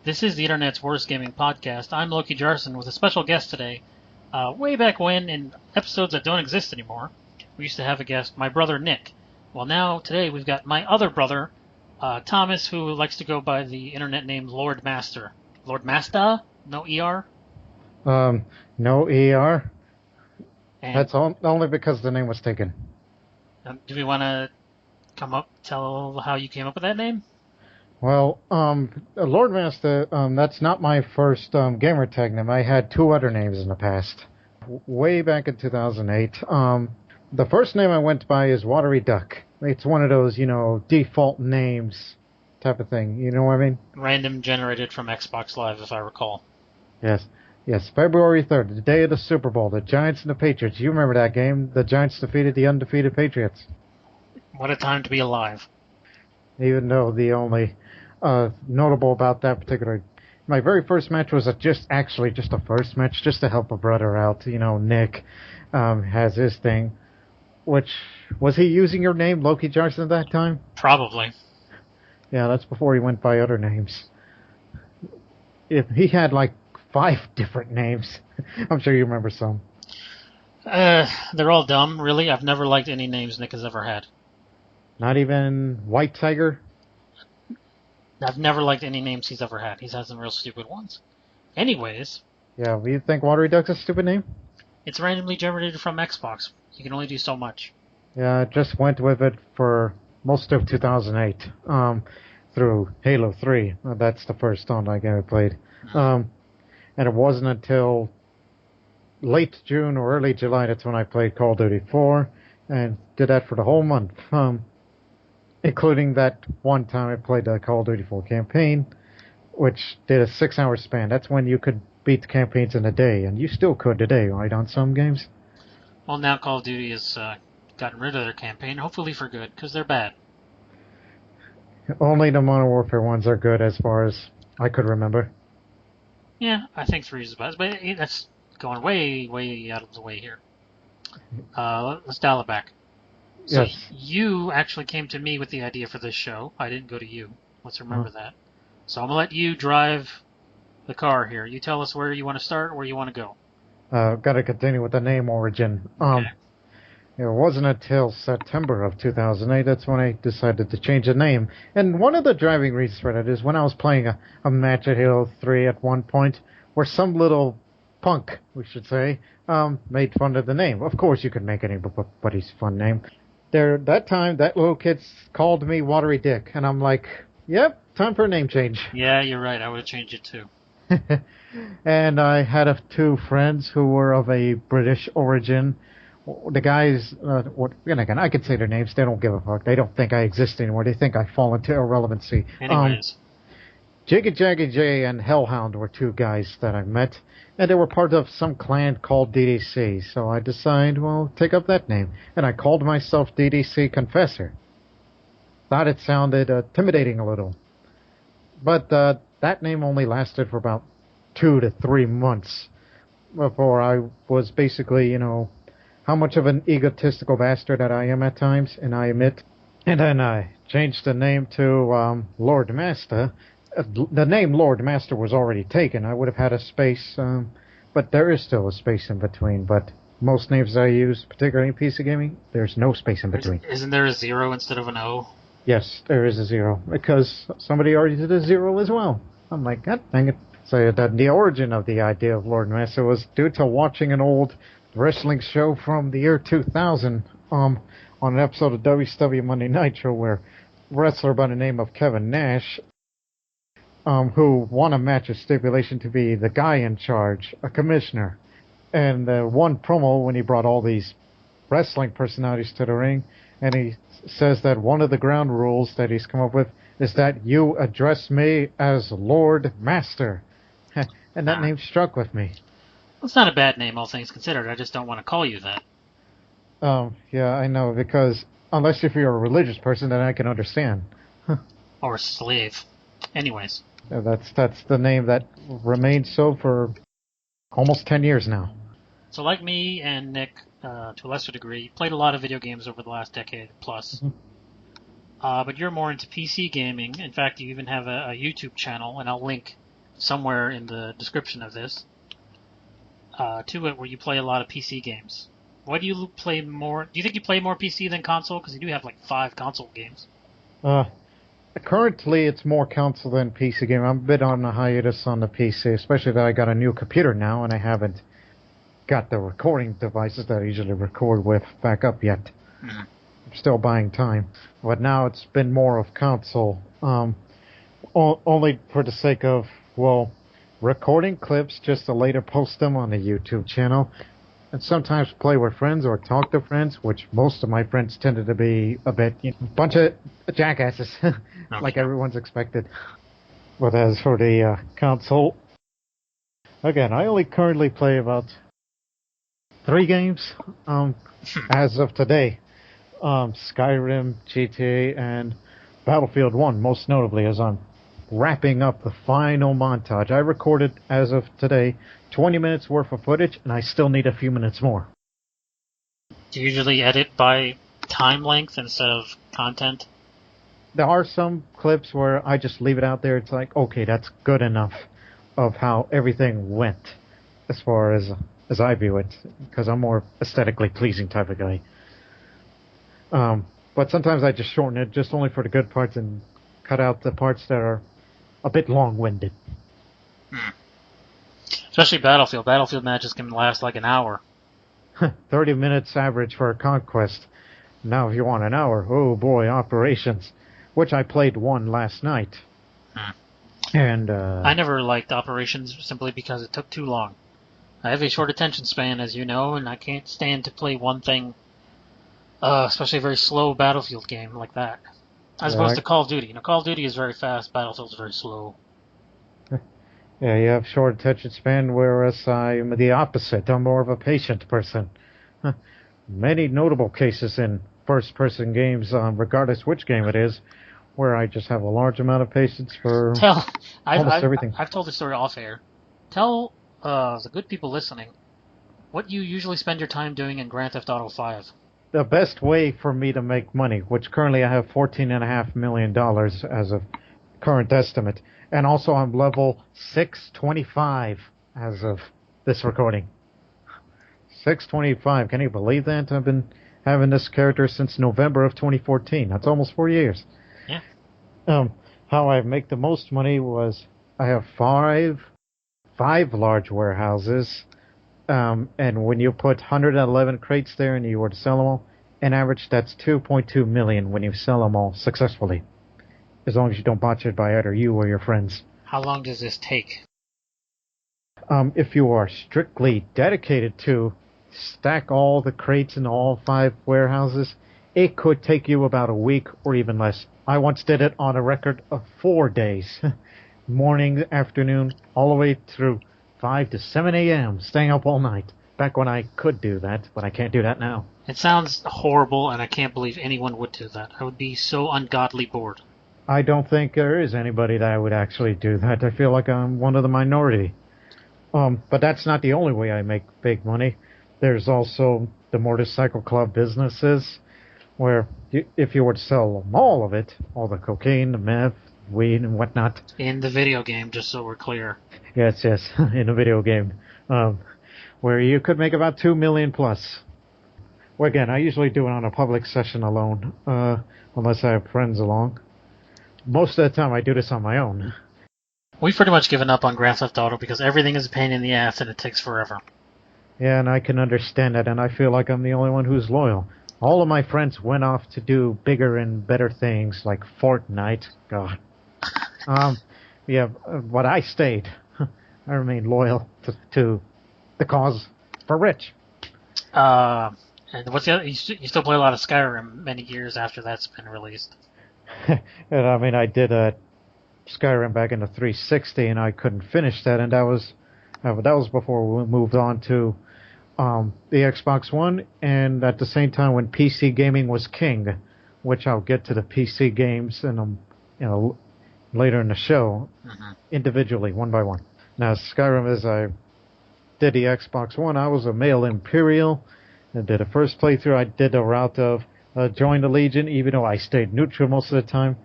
This is the Internet's Worst Gaming Podcast. I'm Loki Jarson with a special guest today. Way back when, in episodes that don't exist anymore, we used to have a guest, my brother Nick. Well, now, today, we've got my other brother, Thomas, who likes to go by the internet name L0rd Masta. L0rd Masta? No ER? No ER. And, That's only because the name was taken. Do we want to tell how you came up with that name? Well, L0rd Masta, that's not my first gamer tag name. I had two other names in the past. Way back in 2008. The first name I went by is Watery Duck. It's one of those, default names type of thing. You know what I mean? Random generated from Xbox Live, if I recall. Yes, February 3rd, the day of the Super Bowl, the Giants and the Patriots. You remember that game? The Giants defeated the undefeated Patriots. What a time to be alive. Even though the only notable about that particular... My very first match was just a first match, just to help a brother out. Nick has his thing. Which, was he using your name, Loki Jarson, at that time? Probably. Yeah, that's before he went by other names. He had like 5 different names. I'm sure you remember some. They're all dumb, really. I've never liked any names Nick has ever had. Not even White Tiger? I've never liked any names he's ever had. He's had some real stupid ones. Anyways. Yeah, do you think Watery Duck's a stupid name? It's randomly generated from Xbox. You can only do so much. Yeah, I just went with it for most of 2008 through Halo 3. That's the first online game I played. And it wasn't until late June or early July that's when I played Call of Duty 4 and did that for the whole month. Including that one time I played the Call of Duty 4 campaign, which did a 6-hour span. That's when you could beat the campaigns in a day, and you still could today, right, on some games? Well, now Call of Duty has gotten rid of their campaign, hopefully for good, because they're bad. Only the Modern Warfare ones are good as far as I could remember. Yeah, I think 3 is the best, but that's going way, way out of the way here. Let's dial it back. So yes. You actually came to me with the idea for this show. I didn't go to you. Let's remember that. So I'm going to let you drive the car here. You tell us where you want to start or where you want to go. Got to continue with the name origin. Okay. It wasn't until September of 2008 that's when I decided to change the name. And one of the driving reasons for that is when I was playing a match at Halo 3 at one point where some little punk, we should say, made fun of the name. Of course you could make anybody's fun name. That time, that little kid called me Watery Dick, and I'm like, yep, time for a name change. Yeah, you're right. I would have changed it too. And I had 2 friends who were of a British origin. The guys, I can say their names. They don't give a fuck. They don't think I exist anymore. They think I fall into irrelevancy. Anyways. Jiggy Jaggy J and Hellhound were 2 guys that I met, and they were part of some clan called DDC, so I decided, take up that name, and I called myself DDC Confessor. Thought it sounded intimidating a little. But that name only lasted for about 2 to 3 months before I was basically, how much of an egotistical bastard that I am at times, and I admit. And then I changed the name to L0rd Masta. The name L0rd Masta was already taken. I would have had a space, but there is still a space in between. But most names I use, particularly in PC gaming, there's no space in between. Isn't there a 0 instead of an O? Yes, there is a 0, because somebody already did a 0 as well. I'm like, God dang it. So the origin of the idea of L0rd Masta was due to watching an old wrestling show from the year 2000 on an episode of WCW Monday Nitro where a wrestler by the name of Kevin Nash who won a match of stipulation to be the guy in charge, a commissioner. And one promo when he brought all these wrestling personalities to the ring, and he says that one of the ground rules that he's come up with is that you address me as L0rd Masta. And that name struck with me. Well, it's not a bad name, all things considered. I just don't want to call you that. Yeah, I know, because unless if you're a religious person, then I can understand. Or a slave. Anyways. Yeah, that's the name that remained so for almost 10 years now. So like me and Nick, to a lesser degree, played a lot of video games over the last decade plus. Mm-hmm. But you're more into PC gaming. In fact, you even have a YouTube channel, and I'll link somewhere in the description of this to it where you play a lot of PC games. Why do you play more? Do you think you play more PC than console? Because you do have like 5 console games. Currently, it's more console than PC game. I'm a bit on a hiatus on the PC, especially that I got a new computer now and I haven't got the recording devices that I usually record with back up yet. Mm-hmm. I'm still buying time. But now it's been more of console. Only for the sake of, well, recording clips just to later post them on the YouTube channel. And sometimes play with friends or talk to friends, which most of my friends tended to be a bit, bunch of jackasses, like everyone's expected. But as for the console, again, I only currently play about 3 games as of today. Skyrim, GTA, and Battlefield 1, most notably, as I'm wrapping up the final montage. I recorded, as of today, 20 minutes worth of footage, and I still need a few minutes more. Do you usually edit by time length instead of content? There are some clips where I just leave it out there. It's like, okay, that's good enough of how everything went, as far as I view it, because I'm more aesthetically pleasing type of guy. But sometimes I just shorten it, just only for the good parts, and cut out the parts that are a bit long-winded. Especially Battlefield. Battlefield matches can last like an hour. 30 minutes average for a conquest. Now if you want an hour, oh boy, Operations, which I played one last night. And I never liked Operations simply because it took too long. I have a short attention span, as you know, and I can't stand to play one thing, especially a very slow Battlefield game like that. As opposed to Call of Duty. Call of Duty is very fast, Battlefield is very slow. Yeah, you have short attention span, whereas I'm the opposite. I'm more of a patient person. Many notable cases in first-person games, regardless which game it is, where I just have a large amount of patience for almost everything. I've told this story off-air. Tell the good people listening what you usually spend your time doing in Grand Theft Auto 5. The best way for me to make money, which currently I have $14.5 million as of current estimate, and also I'm level 625 as of this recording. 625, can you believe that? I've been having this character since November of 2014. That's almost 4 years. Yeah. How I make the most money was I have five large warehouses. And when you put 111 crates there and you were to sell them all, on average that's 2.2 million when you sell them all successfully. As long as you don't botch it by either you or your friends. How long does this take? If you are strictly dedicated to stack all the crates in all 5 warehouses, it could take you about a week or even less. I once did it on a record of 4 days. Morning, afternoon, all the way through 5 to 7 a.m., staying up all night. Back when I could do that, but I can't do that now. It sounds horrible, and I can't believe anyone would do that. I would be so ungodly bored. I don't think there is anybody that would actually do that. I feel like I'm one of the minority. But that's not the only way I make big money. There's also the motorcycle club businesses, where if you were to sell them all of it, all the cocaine, the meth, weed, and whatnot. In the video game, just so we're clear. Yes, in a video game. Where you could make about 2 million plus. Well, again, I usually do it on a public session alone, unless I have friends along. Most of the time I do this on my own. We've pretty much given up on Grand Theft Auto because everything is a pain in the ass and it takes forever. Yeah, and I can understand that, and I feel like I'm the only one who's loyal. All of my friends went off to do bigger and better things, like Fortnite. God. But I stayed. I remained loyal to the cause for Rich. And what's the other? You still play a lot of Skyrim many years after that's been released. And I mean, I did Skyrim back in the 360, and I couldn't finish that, and that was before we moved on to the Xbox One, and at the same time when PC gaming was king, which I'll get to the PC games and later in the show, individually, one by one. Now, Skyrim, as I did the Xbox One, I was a male Imperial. I did a first playthrough. I did a route of join the Legion, even though I stayed neutral most of the time.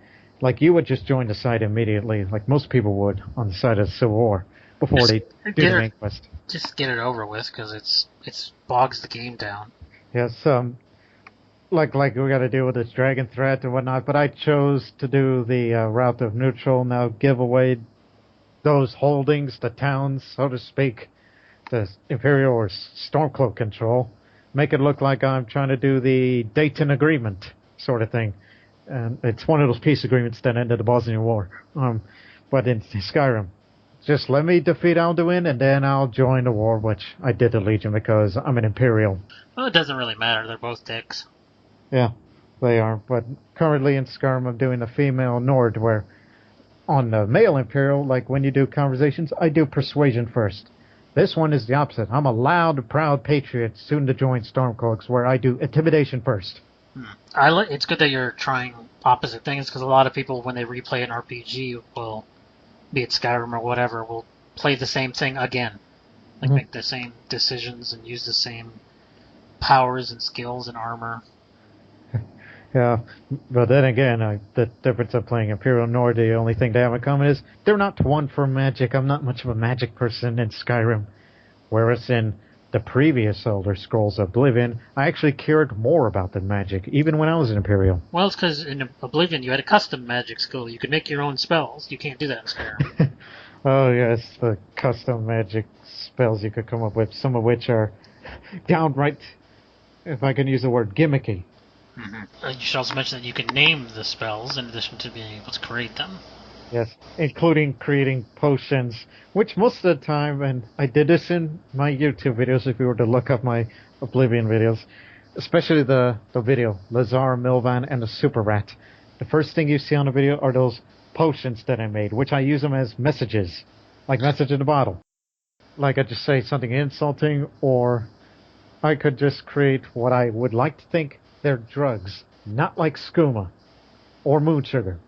Like, you would just join the side immediately, like most people would on the side of the Civil War, before they do the main quest. Just get it over with, because it's bogs the game down. Yes, like we got to deal with this dragon threat and whatnot, but I chose to do the route of neutral, now give away those holdings, the towns, so to speak, the Imperial or Stormcloak control, make it look like I'm trying to do the Dayton Agreement sort of thing. And it's one of those peace agreements that ended the Bosnian War. But in Skyrim, just let me defeat Alduin and then I'll join the war, which I did the Legion because I'm an Imperial. Well, it doesn't really matter. They're both dicks. Yeah, they are. But currently in Skyrim, I'm doing the female Nord, where on the male Imperial, like when you do conversations, I do persuasion first. This one is the opposite. I'm a loud, proud patriot, soon to join Stormcloaks, where I do intimidation first. It's good that you're trying opposite things, because a lot of people, when they replay an RPG, will, be it Skyrim or whatever, will play the same thing again. Like, make the same decisions and use the same powers and skills and armor. Yeah, but then again, the difference of playing Imperial Nord, the only thing they have in common is they're not one for magic. I'm not much of a magic person in Skyrim. Whereas in the previous Elder Scrolls Oblivion, I actually cared more about the magic, even when I was an Imperial. Well, it's because in Oblivion you had a custom magic skill. You could make your own spells. You can't do that in Skyrim. Oh yes, the custom magic spells you could come up with, some of which are downright, if I can use the word, gimmicky. You should also mention that you can name the spells in addition to being able to create them. Yes, including creating potions, which most of the time, and I did this in my YouTube videos if you were to look up my Oblivion videos, especially the video, L0rd Milvan and the Super Rat. The first thing you see on the video are those potions that I made, which I use them as messages, like message in a bottle. Like I just say something insulting, or I could just create what I would like to think they're drugs, not like skooma or moon sugar.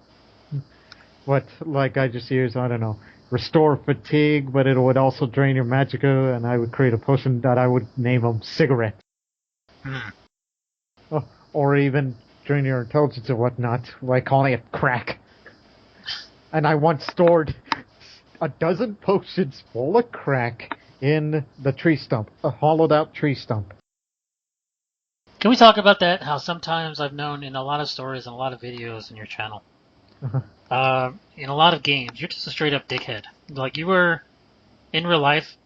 But like I just use, I don't know, restore fatigue, but it would also drain your magicka, and I would create a potion that I would name them cigarette. Or even drain your intelligence or whatnot by calling it crack. And I once stored a dozen potions full of crack in the tree stump, a hollowed out tree stump. Can we talk about that? How sometimes I've known in a lot of stories and a lot of videos in your channel, in a lot of games, you're just a straight up dickhead. Like, you were, in real life,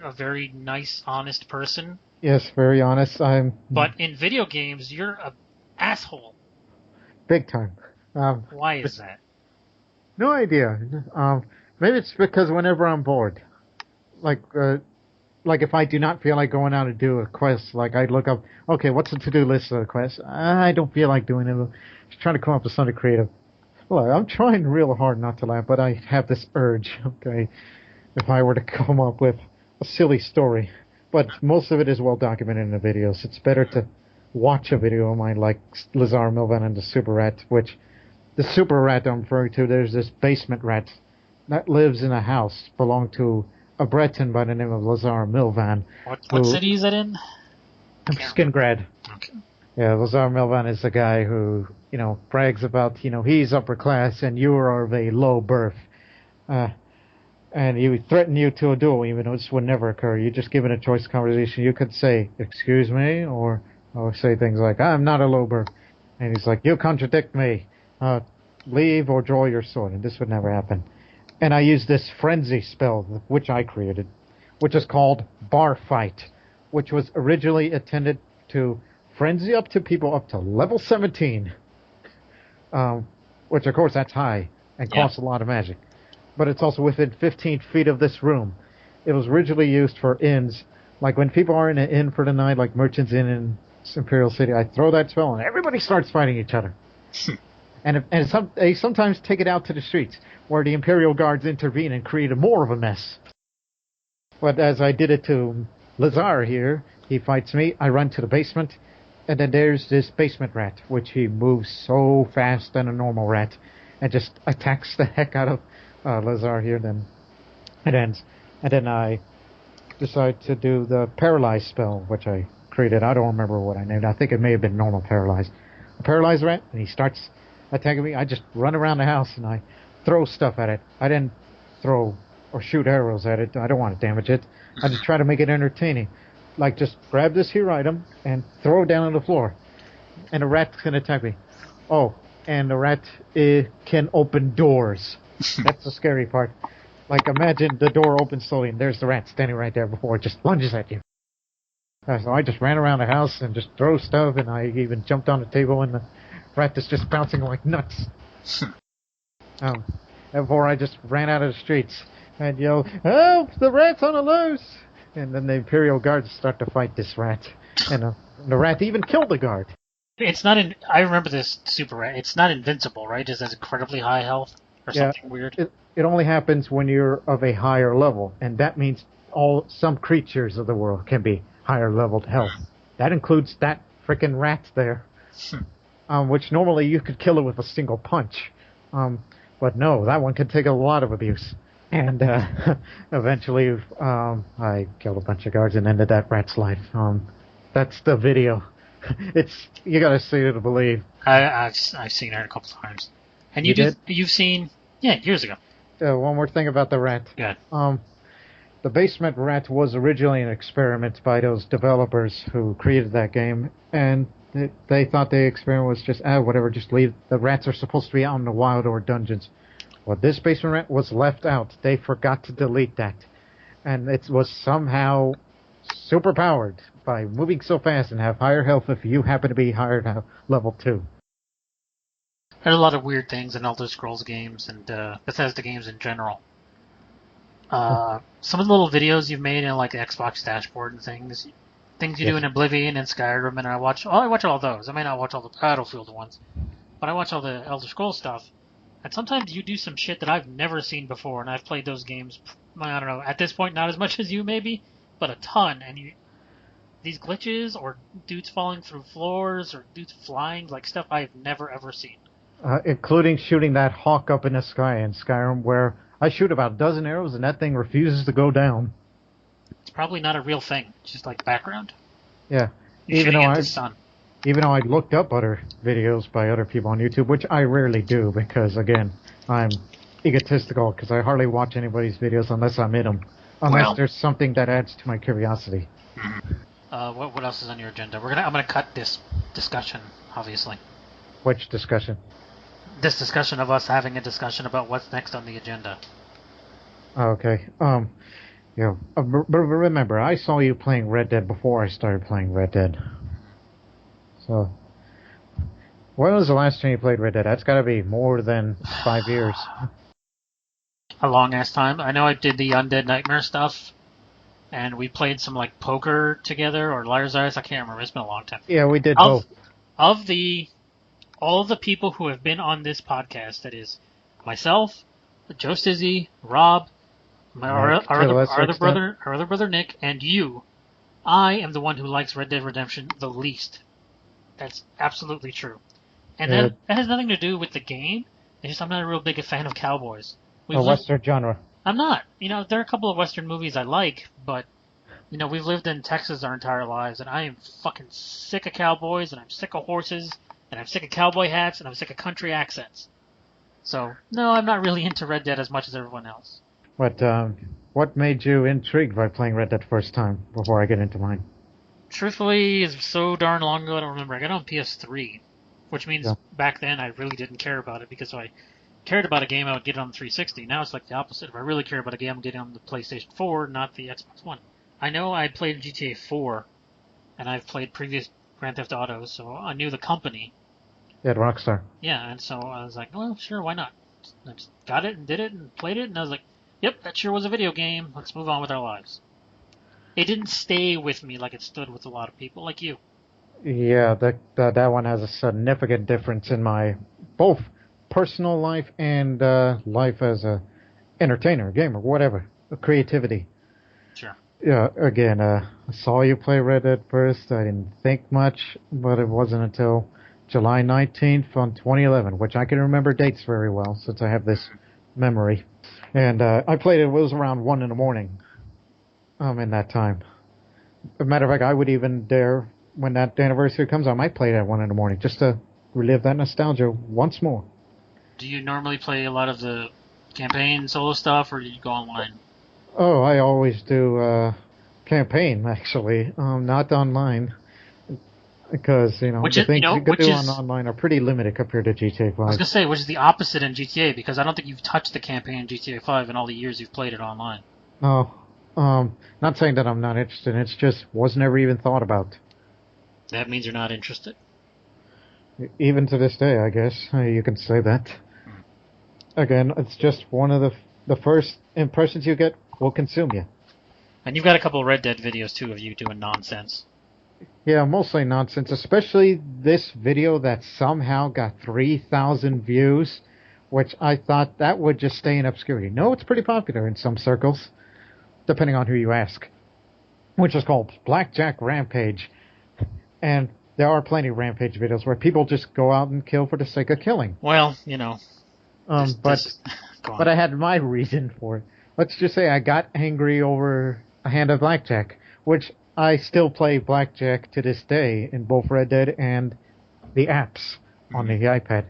a very nice, honest person. Yes, very honest. But in video games, you're a asshole. Big time. Why is that? No idea. Maybe it's because whenever I'm bored, like if I do not feel like going out to do a quest, like I'd look up, okay, what's the to-do list of the quest? I don't feel like doing it. Just trying to come up with something creative. Well, I'm trying real hard not to laugh, but I have this urge, okay, if I were to come up with a silly story. But most of it is well documented in the videos. It's better to watch a video of mine like L0rd Milvan and the Super Rat, which the Super Rat I'm referring to, there's this basement rat that lives in a house belonging to a Breton by the name of L0rd Milvan. What city is it in? Skingrad. Okay. Yeah, L0rd Milvan is the guy who, brags about, he's upper class and you are of a low birth. And he would threaten you to a duel, even though this would never occur. You just given a choice conversation, you could say, excuse me, or say things like, I'm not a low birth. And he's like, you contradict me. Leave or draw your sword. And this would never happen. And I used this frenzy spell, which I created, which is called Bar Fight, which was originally intended to frenzy up to people up to level 17, which of course that's high and costs a lot of magic. But it's also within 15 feet of this room. It was originally used for inns, like when people are in an inn for the night, like Merchants Inn in Imperial City, I throw that spell and everybody starts fighting each other. They sometimes take it out to the streets, where the Imperial Guards intervene and create more of a mess. But as I did it to L0rd here, he fights me, I run to the basement, and then there's this basement rat, which he moves so fast than a normal rat, and just attacks the heck out of L0rd here, then it ends. And then I decide to do the Paralyze spell, which I created. I don't remember what I named. I think it may have been normal Paralyze. A Paralyze rat, and he starts attacking me, I just run around the house and I throw stuff at it. I didn't throw or shoot arrows at it. I don't want to damage it. I just try to make it entertaining. Like, just grab this here item and throw it down on the floor. And a rat can attack me. Oh, and the rat can open doors. That's the scary part. Like, imagine the door opens slowly and there's the rat standing right there before it just lunges at you. So I just ran around the house and just throw stuff, and I even jumped on the table, and the rat is just bouncing like nuts. Therefore, I just ran out of the streets and yelled, "Help! The rat's on the loose!" And then the Imperial Guards start to fight this rat. And the rat even killed the guard. It's not in. I remember this super rat. It's not invincible, right? It just has incredibly high health or something weird. It only happens when you're of a higher level, and that means some creatures of the world can be higher leveled health. That includes that frickin' rat there, which normally you could kill it with a single punch. But no, that one could take a lot of abuse. And eventually, I killed a bunch of guards and ended that rat's life. That's the video. You gotta see it to believe. I've seen it a couple times. And you've seen, years ago. One more thing about the rat. Good. The basement rat was originally an experiment by those developers who created that game, and they thought the experiment was just, whatever, just leave. The rats are supposed to be out in the wild or dungeons. Well, this basement rat was left out. They forgot to delete that. And it was somehow super powered by moving so fast and have higher health if you happen to be higher level 2. There's a lot of weird things in Elder Scrolls games and Bethesda games in general. Some of the little videos you've made in like the Xbox dashboard and things you do in Oblivion and Skyrim, and I watch all those. I may not watch all the Battlefield ones, but I watch all the Elder Scrolls stuff. And sometimes you do some shit that I've never seen before, and I've played those games, I don't know, at this point not as much as you maybe, but a ton. And these glitches or dudes falling through floors or dudes flying, like stuff I've never ever seen. Including shooting that hawk up in the sky in Skyrim, where I shoot about a dozen arrows and that thing refuses to go down. It's probably not a real thing. It's just like background. Yeah. Even though I looked up other videos by other people on YouTube, which I rarely do because, again, I'm egotistical because I hardly watch anybody's videos unless I'm in them. Unless there's something that adds to my curiosity. What else is on your agenda? I'm gonna cut this discussion, obviously. Which discussion? This discussion of us having a discussion about what's next on the agenda. Okay. But remember, I saw you playing Red Dead before I started playing Red Dead. So, when was the last time you played Red Dead? That's got to be more than 5 years. A long-ass time. I know I did the Undead Nightmare stuff, and we played some, like, poker together, or Liar's Eyes, I can't remember. It's been a long time. Yeah, we did both. All the people who have been on this podcast, that is myself, Joe Stizzy, Rob, our other brother Nick, and you, I am the one who likes Red Dead Redemption the least. That's absolutely true. And that has nothing to do with the game. It's just I'm not a real big fan of cowboys. Western genre. I'm not. There are a couple of Western movies I like, but we've lived in Texas our entire lives, and I am fucking sick of cowboys, and I'm sick of horses, and I'm sick of cowboy hats, and I'm sick of country accents. So, no, I'm not really into Red Dead as much as everyone else. What made you intrigued by playing Red Dead first time, before I get into mine? Truthfully, it's so darn long ago, I don't remember. I got it on PS3, which means back then I really didn't care about it, because if I cared about a game, I would get it on the 360. Now it's like the opposite. If I really care about a game, I'm getting it on the PlayStation 4, not the Xbox One. I know I played GTA 4, and I've played previous Grand Theft Autos, so I knew the company. Yeah, Rockstar. Yeah, and so I was like, well, sure, why not? I just got it and did it and played it, and I was like, yep, that sure was a video game. Let's move on with our lives. It didn't stay with me like it stood with a lot of people, like you. Yeah, that one has a significant difference in my both personal life and life as a entertainer, gamer, whatever, creativity. Sure. Yeah, again, I saw you play Red Dead first. I didn't think much, but it wasn't until July 19th on 2011, which I can remember dates very well since I have this memory. And I played it was around 1 in the morning in that time. As a matter of fact, I would even dare, when that anniversary comes, I might play it at 1 in the morning just to relive that nostalgia once more. Do you normally play a lot of the campaign solo stuff, or do you go online? Oh, I always do campaign, actually, not online. Because, Which the is, things you could which do on is, online are pretty limited compared to GTA I was 5. gonna say, which is the opposite in GTA, because I don't think you've touched the campaign in GTA 5 in all the years you've played it online. No, not saying that I'm not interested. It's just was never even thought about. That means you're not interested. Even to this day, I guess you can say that. Hmm. Again, it's just one of the first impressions you get will consume you. And you've got a couple of Red Dead videos too of you doing nonsense. Yeah, mostly nonsense. Especially this video that somehow got 3,000 views, which I thought that would just stay in obscurity. No, it's pretty popular in some circles, depending on who you ask. Which is called Blackjack Rampage. And there are plenty of Rampage videos where people just go out and kill for the sake of killing. Well, But go on. but I had my reason for it. Let's just say I got angry over a hand of blackjack, which I still play blackjack to this day in both Red Dead and the apps on the iPad.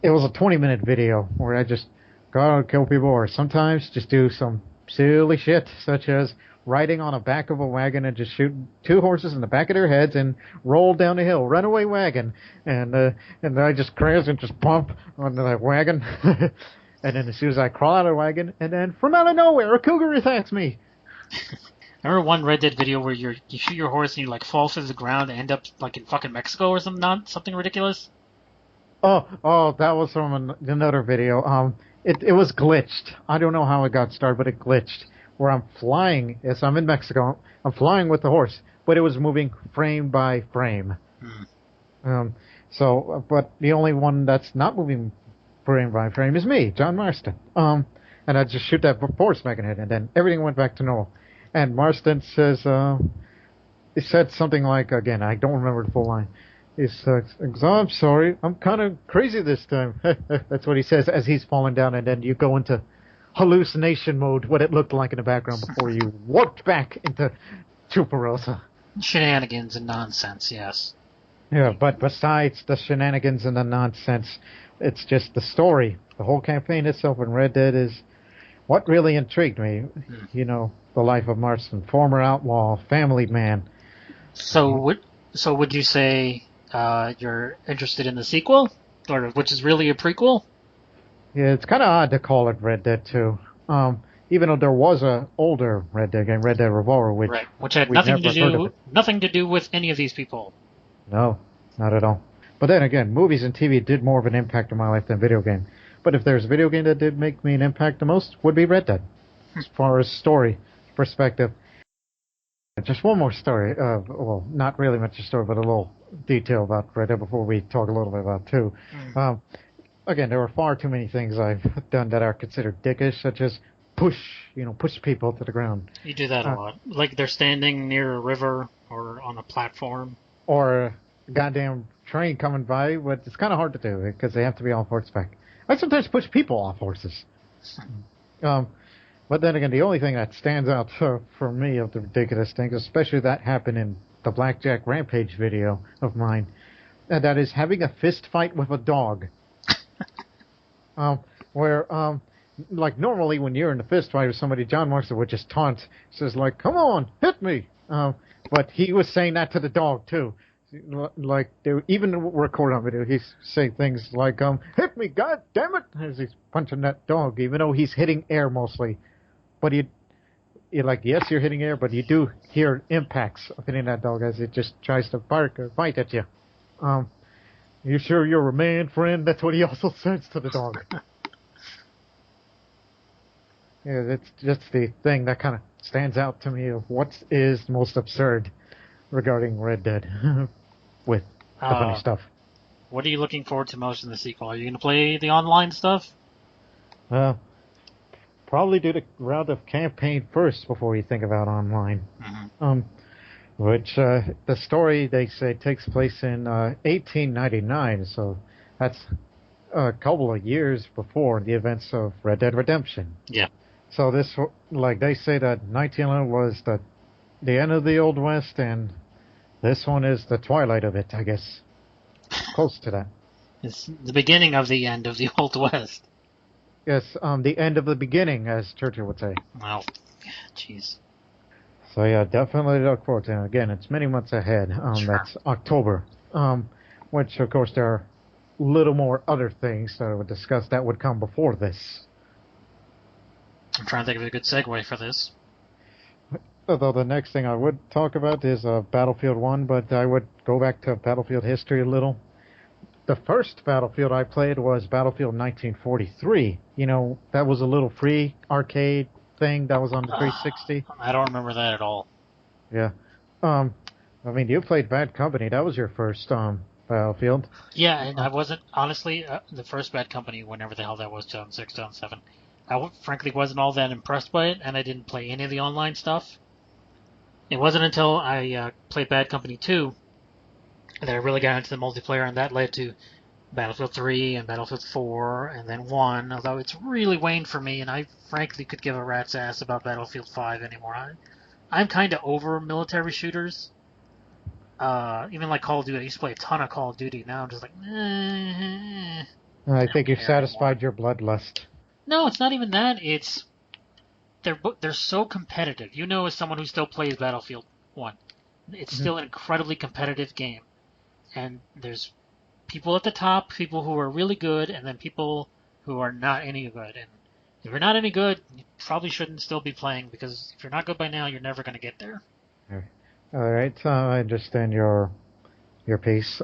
It was a 20-minute video where I just go out and kill people, or sometimes just do some silly shit, such as riding on the back of a wagon and just shoot two horses in the back of their heads and roll down the hill, runaway wagon, and then I just crash and just bump onto that wagon, and then as soon as I crawl out of the wagon, and then from out of nowhere a cougar attacks me. I remember one Red Dead video where you shoot your horse and you like fall through the ground and end up like in fucking Mexico or something ridiculous. Oh, that was from another video. It was glitched. I don't know how it got started, but it glitched. Where I'm flying, yes, I'm in Mexico. I'm flying with the horse, but it was moving frame by frame. But the only one that's not moving frame by frame is me, John Marston. And I just shoot that horse back in the head, and then everything went back to normal. And Marston says, he said something like, again, I don't remember the full line. He says, I'm sorry, I'm kind of crazy this time. That's what he says as he's falling down, and then you go into hallucination mode, what it looked like in the background before you warped back into Chuparosa. Shenanigans and nonsense, yes. Yeah, but besides the shenanigans and the nonsense, it's just the story. The whole campaign itself in Red Dead is what really intrigued me. The life of Marston, former outlaw, family man. So would you say you're interested in the sequel, or which is really a prequel? Yeah, it's kind of odd to call it Red Dead 2. Even though there was a older Red Dead game, Red Dead Revolver, which had nothing to do with any of these people. No, not at all. But then again, movies and TV did more of an impact on my life than video game. But if there's a video game that did make me an impact the most, would be Red Dead, as far as story perspective. Just one more story. Well, not really much a story, but a little detail about Red Dead before we talk a little bit about 2. Again, there are far too many things I've done that are considered dickish, such as push people to the ground. You do that a lot. Like they're standing near a river or on a platform. Or a goddamn train coming by, but it's kind of hard to do because they have to be on horseback. I sometimes push people off horses. But then again, the only thing that stands out for me of the ridiculous things, especially that happened in the Blackjack Rampage video of mine, and that is having a fist fight with a dog. Where like normally when you're in a fist fight with somebody, John Marston would just taunt, says like, "Come on, hit me." But he was saying that to the dog too. Like they even record on video, he's saying things like, "Hit me, god damn it!" as he's punching that dog, even though he's hitting air mostly. But you're like, yes, you're hitting air, but you do hear impacts of hitting that dog as it just tries to bark or bite at you. You sure you're a man, friend? That's what he also says to the dog. Yeah, that's just the thing that kind of stands out to me of what is most absurd regarding Red Dead with the funny stuff. What are you looking forward to most in the sequel? Are you going to play the online stuff? Probably do the round of campaign first before you think about online. Which the story, they say, takes place in 1899, so that's a couple of years before the events of Red Dead Redemption. Yeah. So this, like they say that 1911 was the end of the Old West, and this one is the twilight of it, I guess. Close to that. It's the beginning of the end of the Old West. Yes, the end of the beginning, as Churchill would say. Well, jeez. So yeah, definitely look forward to it. Again, it's many months ahead. Sure. That's October. Which of course there are little more other things that I would discuss that would come before this. I'm trying to think of a good segue for this. Although the next thing I would talk about is Battlefield 1, but I would go back to Battlefield history a little. The first Battlefield I played was Battlefield 1943. You know, that was a little free arcade thing that was on the 360. I don't remember that at all. Yeah. I mean, you played Bad Company. That was your first Battlefield. Yeah, and I wasn't, honestly, the first Bad Company, whenever the hell that was, 2006, 2007, frankly wasn't all that impressed by it, and I didn't play any of the online stuff. It wasn't until I played Bad Company 2 that I really got into the multiplayer, and that led to Battlefield 3 and Battlefield 4 and then 1, although it's really waned for me, and I frankly could give a rat's ass about Battlefield 5 anymore. I'm kind of over military shooters. Even like Call of Duty, I used to play a ton of Call of Duty. Now I'm just like, I think you've satisfied your bloodlust. No, it's not even that. It's they're so competitive. You know, as someone who still plays Battlefield 1, it's still an incredibly competitive game. And there's people at the top, people who are really good, and then people who are not any good. And if you're not any good, you probably shouldn't still be playing, because if you're not good by now, you're never going to get there. All right, I understand your piece.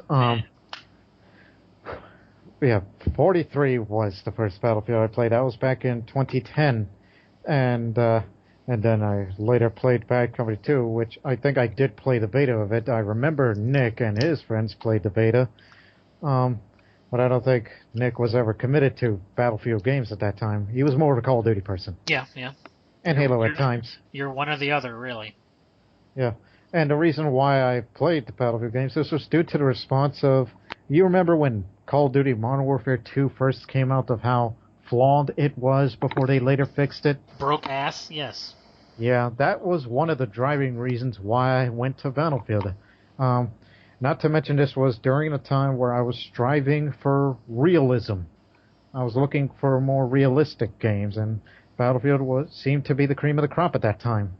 Yeah, 43 was the first Battlefield I played. That was back in 2010, and then I later played Bad Company 2, which I think I did play the beta of it. I remember Nick and his friends played the beta, but I don't think Nick was ever committed to Battlefield games at that time. He was more of a Call of Duty person. Yeah. And Halo at times. You're one or the other, really. Yeah. And the reason why I played the Battlefield games, this was due to the response of, you remember when Call of Duty Modern Warfare 2 first came out, of how flawed it was before they later fixed it? Broke ass, yes. Yeah, that was one of the driving reasons why I went to Battlefield. Not to mention, this was during a time where I was striving for realism. I was looking for more realistic games, and Battlefield seemed to be the cream of the crop at that time.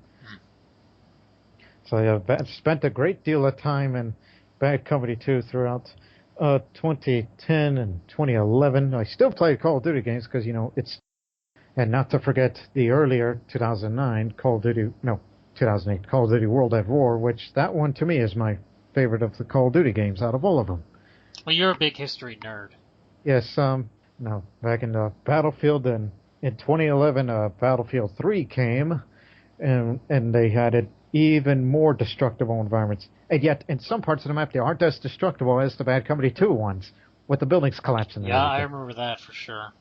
So I spent a great deal of time in Bad Company 2 throughout 2010 and 2011. I still play Call of Duty games because, it's... And not to forget the earlier 2008 Call of Duty World at War, which that one to me is my favorite of the Call of Duty games out of all of them. Well, you're a big history nerd. Yes, back in the Battlefield, and in 2011, Battlefield 3 came, and they had it even more destructible environments. And yet, in some parts of the map, they aren't as destructible as the Bad Company 2 ones, with the buildings collapsing. Yeah, I remember that for sure.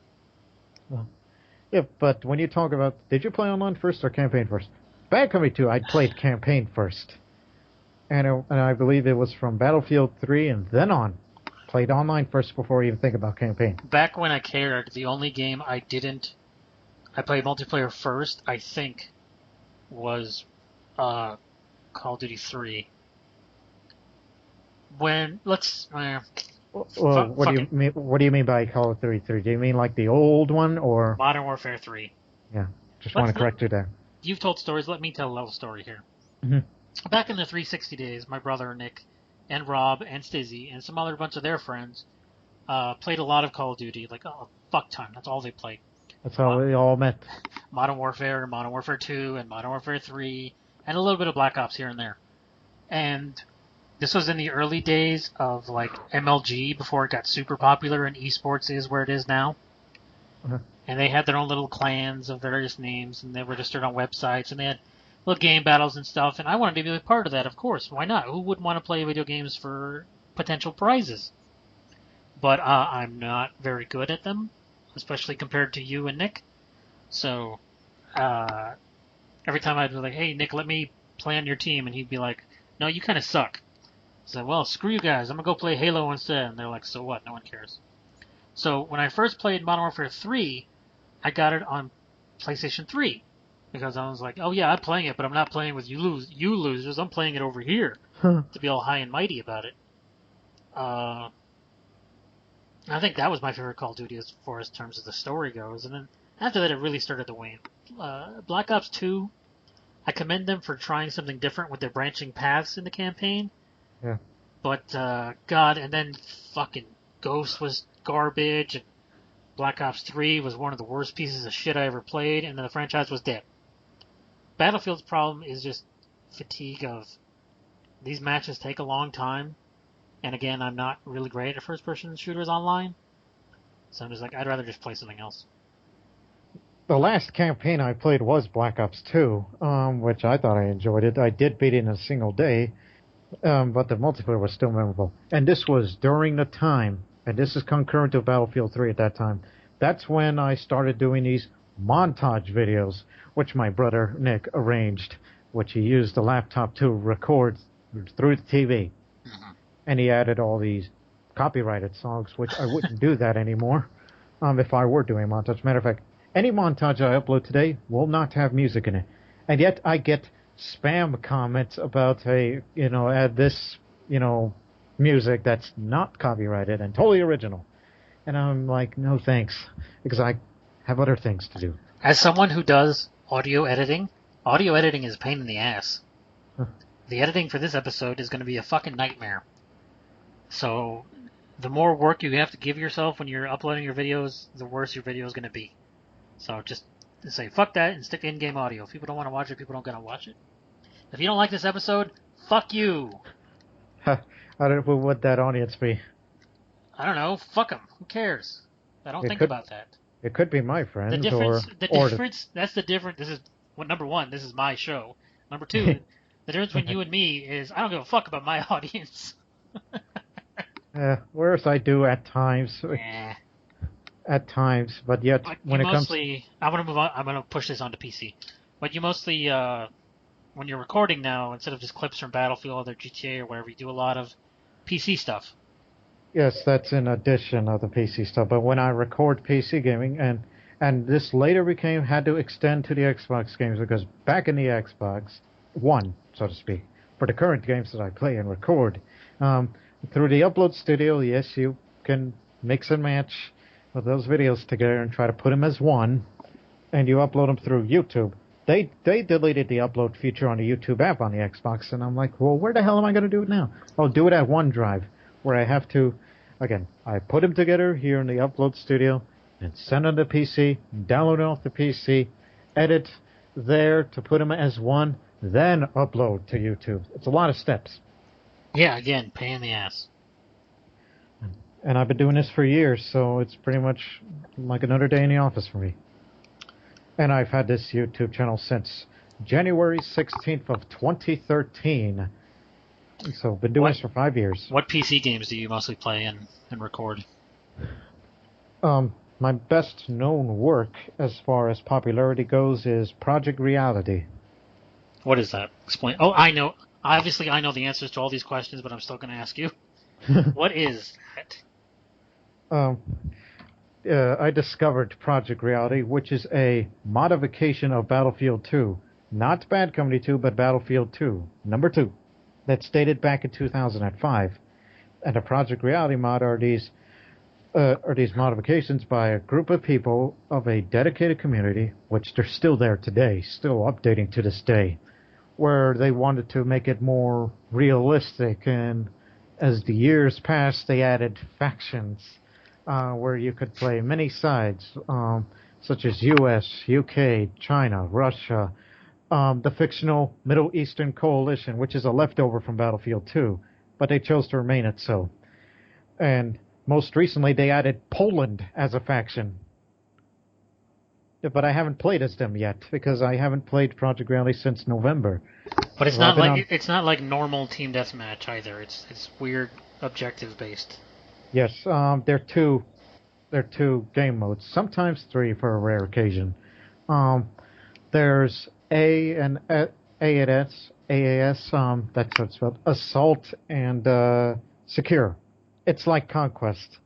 Yeah, but when you talk about, did you play online first or campaign first? Bad Company 2, I played campaign first. And I believe it was from Battlefield 3 and then on. Played online first before I even think about campaign. Back when I cared, the only game I played multiplayer first, I think, was Call of Duty 3. What do you mean by Call of Duty 3? Do you mean like the old one, or Modern Warfare 3? Yeah, want to correct you there. You've told stories. Let me tell a little story here. Mm-hmm. Back in the 360 days, my brother Nick and Rob and Stizzy and some other bunch of their friends played a lot of Call of Duty, like a fuck ton. That's all they played. That's how we all met. Modern Warfare, Modern Warfare 2, and Modern Warfare 3, and a little bit of Black Ops here and there. And this was in the early days of like MLG, before it got super popular and esports is where it is now. Uh-huh. And they had their own little clans of various names, and they were registered on websites, and they had little game battles and stuff, and I wanted to be a part of that, of course. Why not? Who wouldn't want to play video games for potential prizes? But I'm not very good at them, especially compared to you and Nick. So every time I'd be like, hey, Nick, let me play on your team, and he'd be like, no, you kind of suck. I said, well, screw you guys. I'm going to go play Halo instead. And they're like, so what? No one cares. So when I first played Modern Warfare 3, I got it on PlayStation 3. Because I was like, oh yeah, I'm playing it, but I'm not playing with you losers. I'm playing it over here to be all high and mighty about it. And I think that was my favorite Call of Duty as far as terms of the story goes. And then after that, it really started to wane. Black Ops 2, I commend them for trying something different with their branching paths in the campaign. Yeah. But, God, and then fucking Ghost was garbage, and Black Ops 3 was one of the worst pieces of shit I ever played, and then the franchise was dead. Battlefield's problem is just fatigue of these matches take a long time, and again, I'm not really great at first-person shooters online, so I'm just like, I'd rather just play something else. The last campaign I played was Black Ops 2, which I thought I enjoyed it. I did beat it in a single day, but the multiplayer was still memorable. And this was during the time, and this is concurrent to Battlefield 3 at that time. That's when I started doing these montage videos, which my brother Nick arranged, which he used the laptop to record through the TV. Mm-hmm. And he added all these copyrighted songs, which I wouldn't do that anymore if I were doing a montage. Matter of fact, any montage I upload today will not have music in it. And yet I get spam comments about, hey, add this, music that's not copyrighted and totally original. And I'm like, no thanks, because I have other things to do. As someone who does audio editing is a pain in the ass. The editing for this episode is going to be a fucking nightmare. So the more work you have to give yourself when you're uploading your videos, the worse your video is going to be. So just say, fuck that, and stick in-game audio. If people don't want to watch it, people don't got to watch it. If you don't like this episode, fuck you. Who would that audience be? I don't know. Fuck them. Who cares? I don't think about that. It could be my friends. That's the difference. This is, number one, this is my show. Number two, the difference between you and me is I don't give a fuck about my audience. Whereas I do at times. At times, but yet when it comes... I want to move on. I'm going to push this onto PC. But you mostly, when you're recording now, instead of just clips from Battlefield or GTA or whatever, you do a lot of PC stuff. Yes, that's in addition of the PC stuff. But when I record PC gaming, and this later had to extend to the Xbox games, because back in the Xbox One, so to speak, for the current games that I play and record, through the Upload Studio, yes, you can mix and match those videos together and try to put them as one, and you upload them through YouTube. They deleted the upload feature on the YouTube app on the Xbox, and I'm like, well, where the hell am I going to do it now? I'll do it at OneDrive, where I have to, again, I put them together here in the Upload Studio, and send them to PC, download it off the PC, edit there to put them as one, then upload to YouTube. It's a lot of steps. Yeah, again, pain in the ass. And I've been doing this for years, so it's pretty much like another day in the office for me. And I've had this YouTube channel since January 16th of 2013. So I've been doing this for 5 years. What PC games do you mostly play and record? My best known work as far as popularity goes is Project Reality. What is that? Explain. Oh, I know. Obviously, I know the answers to all these questions, but I'm still going to ask you. What is that? I discovered Project Reality, which is a modification of Battlefield 2. Not Bad Company 2, but Battlefield 2, number 2. That's dated back in 2005. And a Project Reality mod are these modifications by a group of people of a dedicated community, which they're still there today, still updating to this day, where they wanted to make it more realistic, and as the years passed, they added factions where you could play many sides, such as U.S., U.K., China, Russia, the fictional Middle Eastern Coalition, which is a leftover from Battlefield 2, but they chose to remain it so. And most recently, they added Poland as a faction. But I haven't played as them yet, because I haven't played Project Reality since November. But it's not like normal team deathmatch either. It's weird objective based. Yes, they're two game modes, sometimes three for a rare occasion. There's AAS, that's how it's spelled, Assault and Secure. It's like Conquest,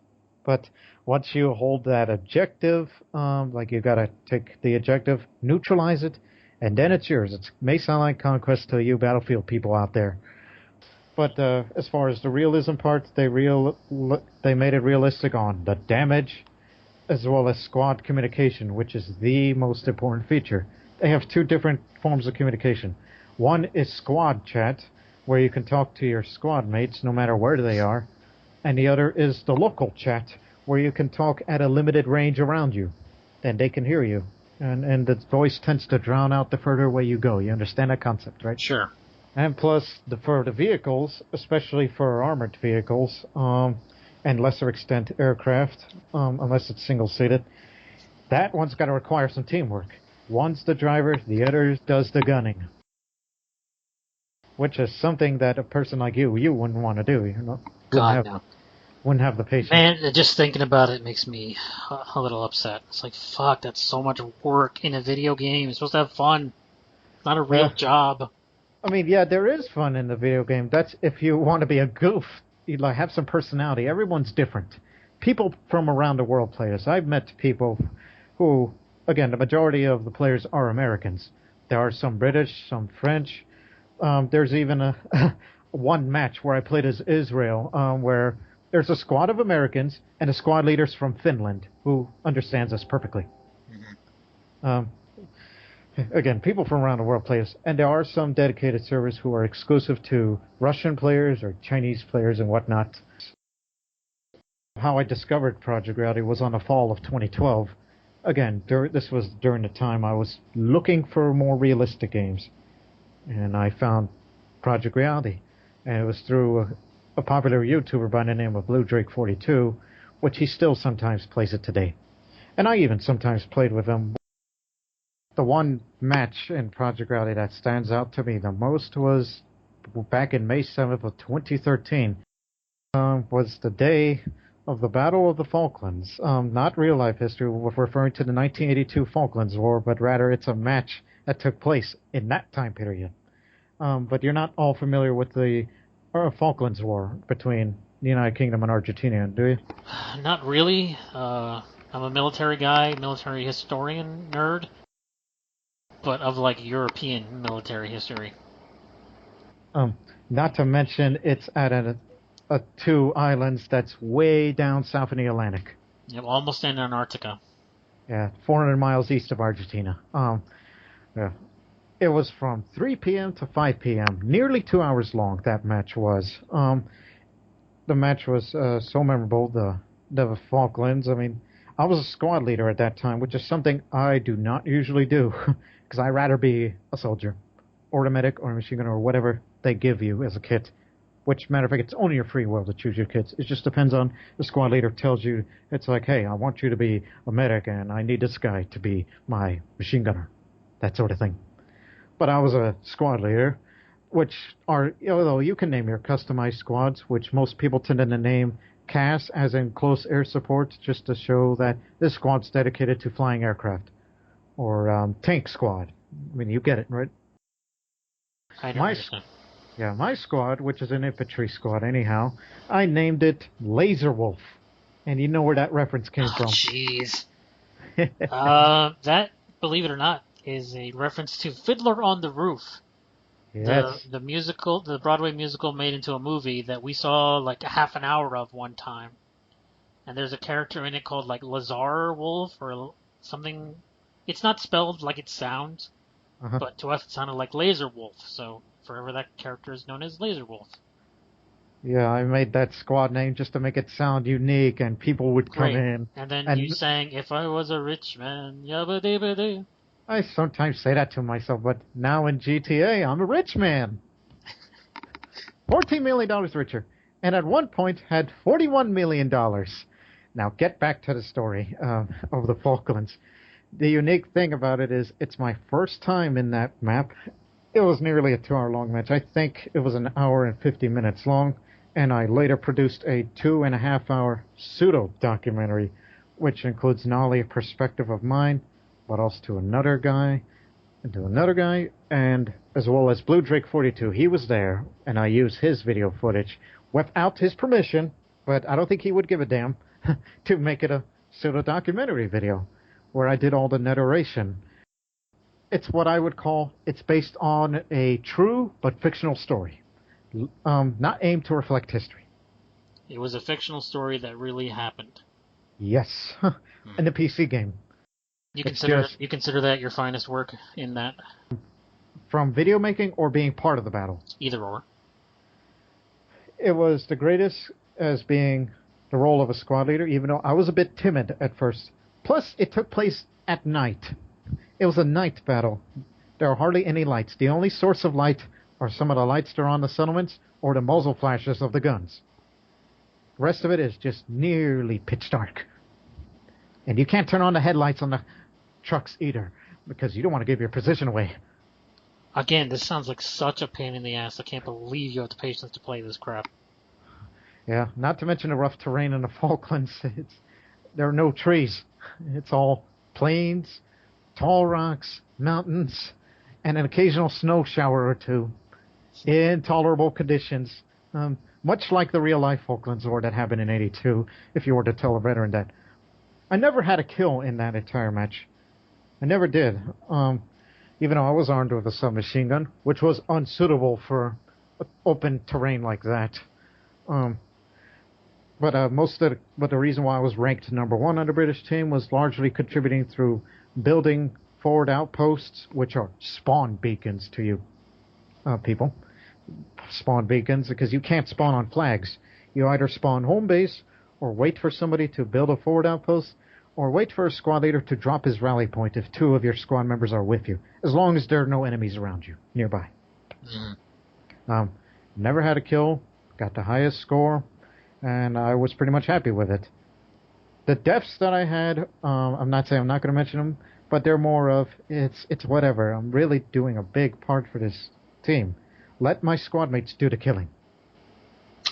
but once you hold that objective, like you gotta take the objective, neutralize it, and then it's yours. It may sound like Conquest to you Battlefield people out there. But as far as the realism part, they made it realistic on the damage as well as squad communication, which is the most important feature. They have two different forms of communication. One is squad chat, where you can talk to your squad mates no matter where they are, and the other is the local chat, where you can talk at a limited range around you, and they can hear you. And the voice tends to drown out the further away you go. You understand that concept, right? Sure. And plus, for the vehicles, especially for armored vehicles, and lesser extent aircraft, unless it's single-seated, that one's got to require some teamwork. One's the driver, the other does the gunning. Which is something that a person like you wouldn't want to do. Wouldn't have the patience. Man, just thinking about it makes me a little upset. It's like, fuck, that's so much work in a video game. You're supposed to have fun. It's not a real job. I mean, yeah, there is fun in the video game. That's if you want to be a goof. You like have some personality. Everyone's different. People from around the world play this. I've met people who, again, the majority of the players are Americans. There are some British, some French. There's even one match where I played as Israel, where there's a squad of Americans and a squad leader's from Finland who understands us perfectly. Mm-hmm. Again, people from around the world play this, and there are some dedicated servers who are exclusive to Russian players or Chinese players and whatnot. How I discovered Project Reality was on the fall of 2012. Again, this was during the time I was looking for more realistic games, and I found Project Reality, and it was through a popular YouTuber by the name of BlueDrake42, which he still sometimes plays it today. And I even sometimes played with him. The one match in Project Reality that stands out to me the most was back in May 7th of 2013. Was the day of the Battle of the Falklands. Not real-life history, we're referring to the 1982 Falklands War, but rather it's a match that took place in that time period. But you're not all familiar with the Falklands War between the United Kingdom and Argentina, do you? Not really. I'm a military guy, military historian nerd, but of like European military history. Not to mention it's at two islands that's way down south in the Atlantic. Yep, almost in Antarctica. Yeah, 400 miles east of Argentina. Yeah. It was from 3 p.m. to 5 p.m. Nearly 2 hours long, that match was. The match was so memorable, the Falklands. I mean, I was a squad leader at that time, which is something I do not usually do, because I'd rather be a soldier, or a medic, or a machine gunner, or whatever they give you as a kit. Which, matter of fact, it's only your free will to choose your kits. It just depends on the squad leader tells you, it's like, hey, I want you to be a medic, and I need this guy to be my machine gunner. That sort of thing. But I was a squad leader, which are, although you can name your customized squads, which most people tend to name CAS, as in Close Air Support, just to show that this squad's dedicated to flying aircraft. Or Tank Squad. I mean, you get it, right? I don't understand. Yeah, my squad, which is an infantry squad anyhow, I named it Laser Wolf. And you know where that reference came from. Jeez. That, believe it or not, is a reference to Fiddler on the Roof. Yes. The musical, the Broadway musical made into a movie that we saw like a half an hour of one time. And there's a character in it called like L0rd Wolf or something. It's not spelled like it sounds, but to us it sounded like Laser Wolf. So forever that character is known as Laser Wolf. Yeah, I made that squad name just to make it sound unique, and people would come in. And then you sang, "If I Was a Rich Man, yabba dabba doo." I sometimes say that to myself, but now in GTA, I'm a rich man. $14 million richer. And at one point had $41 million. Now get back to the story of the Falklands. The unique thing about it is it's my first time in that map. It was nearly a 2-hour-long match. I think it was an hour and 50 minutes long, and I later produced a 2.5-hour pseudo-documentary, which includes not only a perspective of mine, but also to another guy, and as well as BlueDrake42. He was there, and I used his video footage without his permission, but I don't think he would give a damn, to make it a pseudo-documentary video, where I did all the narration. It's what I would call, it's based on a true but fictional story. not aimed to reflect history. It was a fictional story that really happened. Yes, in the PC game. You consider that your finest work in that? From video making or being part of the battle? Either or. It was the greatest as being the role of a squad leader, even though I was a bit timid at first. Plus, it took place at night. It was a night battle. There are hardly any lights. The only source of light are some of the lights that are on the settlements or the muzzle flashes of the guns. The rest of it is just nearly pitch dark. And you can't turn on the headlights on the trucks either, because you don't want to give your position away. Again, this sounds like such a pain in the ass. I can't believe you have the patience to play this crap. Yeah, not to mention the rough terrain in the Falklands. There are no trees. It's all plains, tall rocks, mountains, and an occasional snow shower or two. Intolerable conditions. Much like the real-life Falklands War that happened in '82, if you were to tell a veteran that. I never had a kill in that entire match. I never did. Even though I was armed with a submachine gun, which was unsuitable for open terrain like that. But the reason why I was ranked number one on the British team was largely contributing through building forward outposts, which are spawn beacons to you people. Spawn beacons, because you can't spawn on flags. You either spawn home base, or wait for somebody to build a forward outpost, or wait for a squad leader to drop his rally point if two of your squad members are with you, as long as there are no enemies around you nearby. Never had a kill, got the highest score, and I was pretty much happy with it. The deaths that I had, I'm not saying I'm not going to mention them, but they're more of, it's whatever. I'm really doing a big part for this team. Let my squad mates do the killing.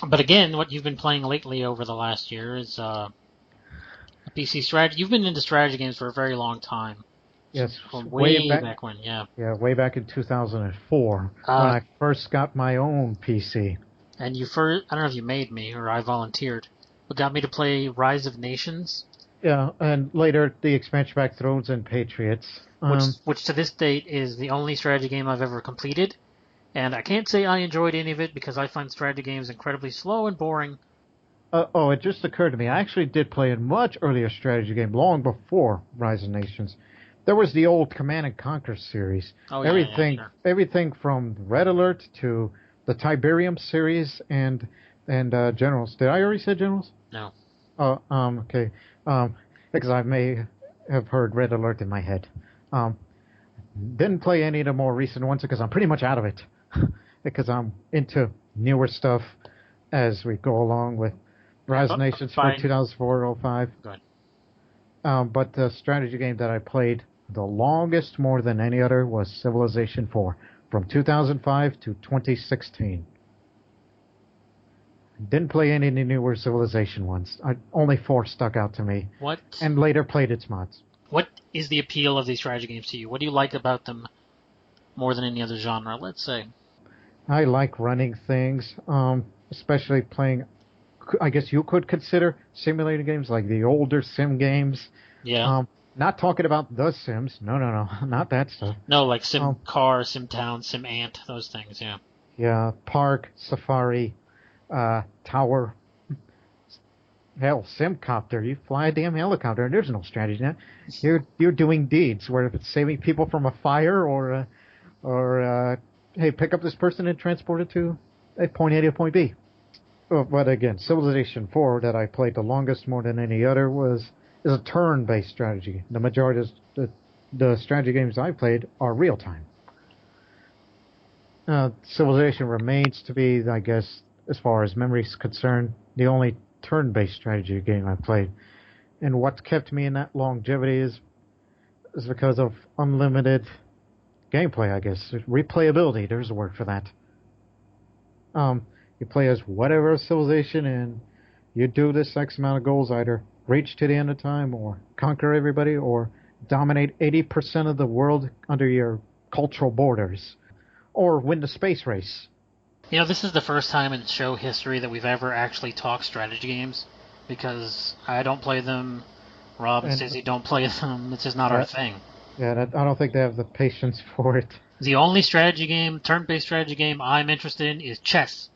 But again, what you've been playing lately over the last year is PC strategy. You've been into strategy games for a very long time. Yes, from way back when, yeah. Yeah, way back in 2004 when I first got my own PC. And I don't know if you made me or I volunteered, but got me to play Rise of Nations. Yeah, and later the expansion pack Thrones and Patriots. Which to this date is the only strategy game I've ever completed. And I can't say I enjoyed any of it because I find strategy games incredibly slow and boring. It just occurred to me. I actually did play a much earlier strategy game long before Rise of Nations. There was the old Command and Conquer series. Oh, yeah, sure. Everything from Red Alert to the Tiberium series and Generals. Did I already say Generals? No. Okay. Because I may have heard Red Alert in my head. Didn't play any of the more recent ones because I'm pretty much out of it. Because I'm into newer stuff as we go along with Rise of Nations for 2004-05. Good. But the strategy game that I played the longest, more than any other, was Civilization 4 from 2005 to 2016. Didn't play any of the newer Civilization ones. Only 4 stuck out to me. What? And later played its mods. What is the appeal of these strategy games to you? What do you like about them more than any other genre, let's say? I like running things, especially playing, I guess you could consider simulator games like the older sim games. Yeah. Not talking about The Sims. No, not that stuff. No, like Sim Car, Sim Town, Sim Ant, those things, yeah. Yeah, Park, Safari, Tower. Hell, Simcopter. You fly a damn helicopter, and there's no strategy now. You're doing deeds, where if it's saving people from a fire or hey, pick up this person and transport it to a point A to point B. But again, Civilization 4 that I played the longest, more than any other, is a turn-based strategy. The majority of the strategy games I played are real-time. Civilization remains to be, I guess, as far as memory is concerned, the only turn-based strategy game I played. And what kept me in that longevity is because of unlimited gameplay, I guess. Replayability, there's a word for that. You play as whatever civilization and you do this X amount of goals, either reach to the end of time or conquer everybody or dominate 80% of the world under your cultural borders or win the space race. You know, this is the first time in show history that we've ever actually talked strategy games because I don't play them, Rob and Stacey don't play them. It's just not our thing. Yeah, I don't think they have the patience for it. The only strategy game, turn-based strategy game I'm interested in is chess.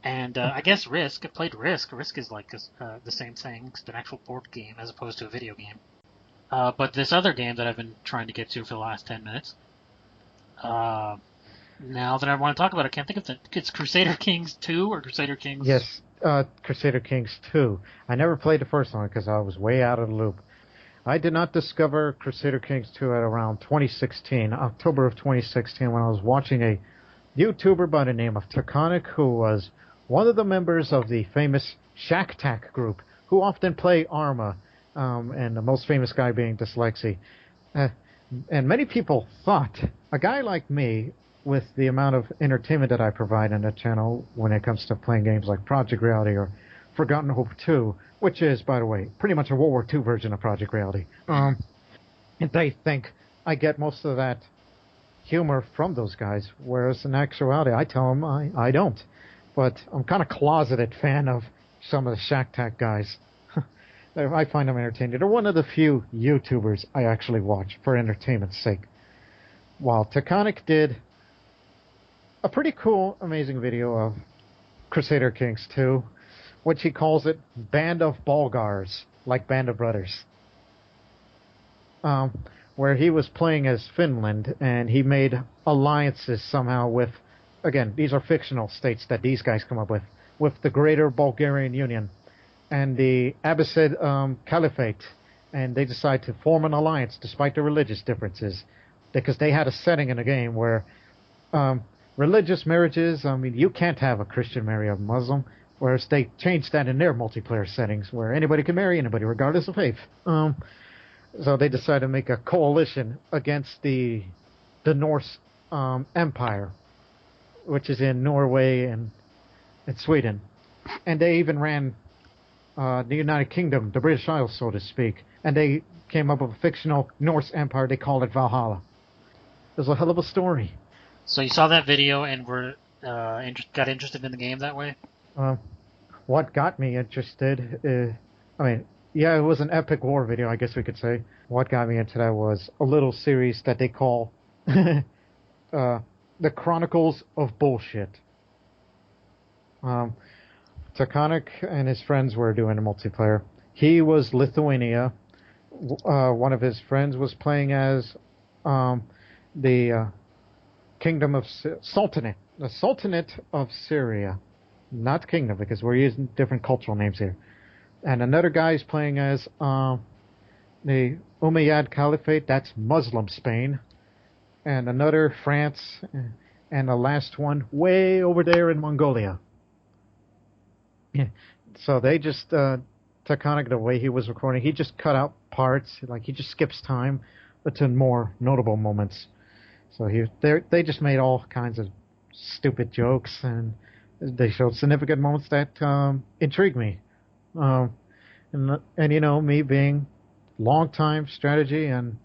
And I guess Risk. I played Risk. Risk is like the same thing. It's an actual board game as opposed to a video game. But this other game that I've been trying to get to for the last 10 minutes, now that I want to talk about it, I can't think of it. It's Crusader Kings 2 or Crusader Kings... Yes, Crusader Kings 2. I never played the first one because I was way out of the loop. I did not discover Crusader Kings 2 at around 2016, October of 2016, when I was watching a YouTuber by the name of Taconic, who was one of the members of the famous Shack Tack group, who often play Arma, and the most famous guy being Dyslexy. And many people thought a guy like me, with the amount of entertainment that I provide on the channel when it comes to playing games like Project Reality or Forgotten Hope 2, which is, by the way, pretty much a World War II version of Project Reality, and they think I get most of that humor from those guys, whereas in actuality, I tell them I don't. But I'm kind of closeted fan of some of the Shack Tack guys. I find them entertaining. They're one of the few YouTubers I actually watch for entertainment's sake. While Taconic did a pretty cool, amazing video of Crusader Kings 2, which he calls it Band of Bulgars, like Band of Brothers. Where he was playing as Finland, and he made alliances somehow with, again, these are fictional states that these guys come up with the Greater Bulgarian Union and the Abbasid Caliphate, and they decide to form an alliance despite the religious differences, because they had a setting in the game where religious marriages, I mean, you can't have a Christian marry a Muslim, whereas they changed that in their multiplayer settings, where anybody can marry anybody regardless of faith. So they decided to make a coalition against the Norse Empire, which is in Norway and Sweden. And they even ran the United Kingdom, the British Isles, so to speak. And they came up with a fictional Norse empire. They called it Valhalla. It was a hell of a story. So you saw that video and got interested in the game that way? What got me interested, yeah, it was an epic war video, I guess we could say. What got me into that was a little series that they call The Chronicles of Bullshit. Taconic and his friends were doing a multiplayer. He was Lithuania. One of his friends was playing as the Kingdom of Sultanate. The Sultanate of Syria. Not Kingdom, because we're using different cultural names here. And another guy is playing as the Umayyad Caliphate, that's Muslim Spain. And another France, and the last one way over there in Mongolia. Yeah. So they just, Taconic, the way he was recording, he just cut out parts, like he just skips time to more notable moments. So they just made all kinds of stupid jokes, and they showed significant moments that intrigued me. And you know, me being long-time strategy, and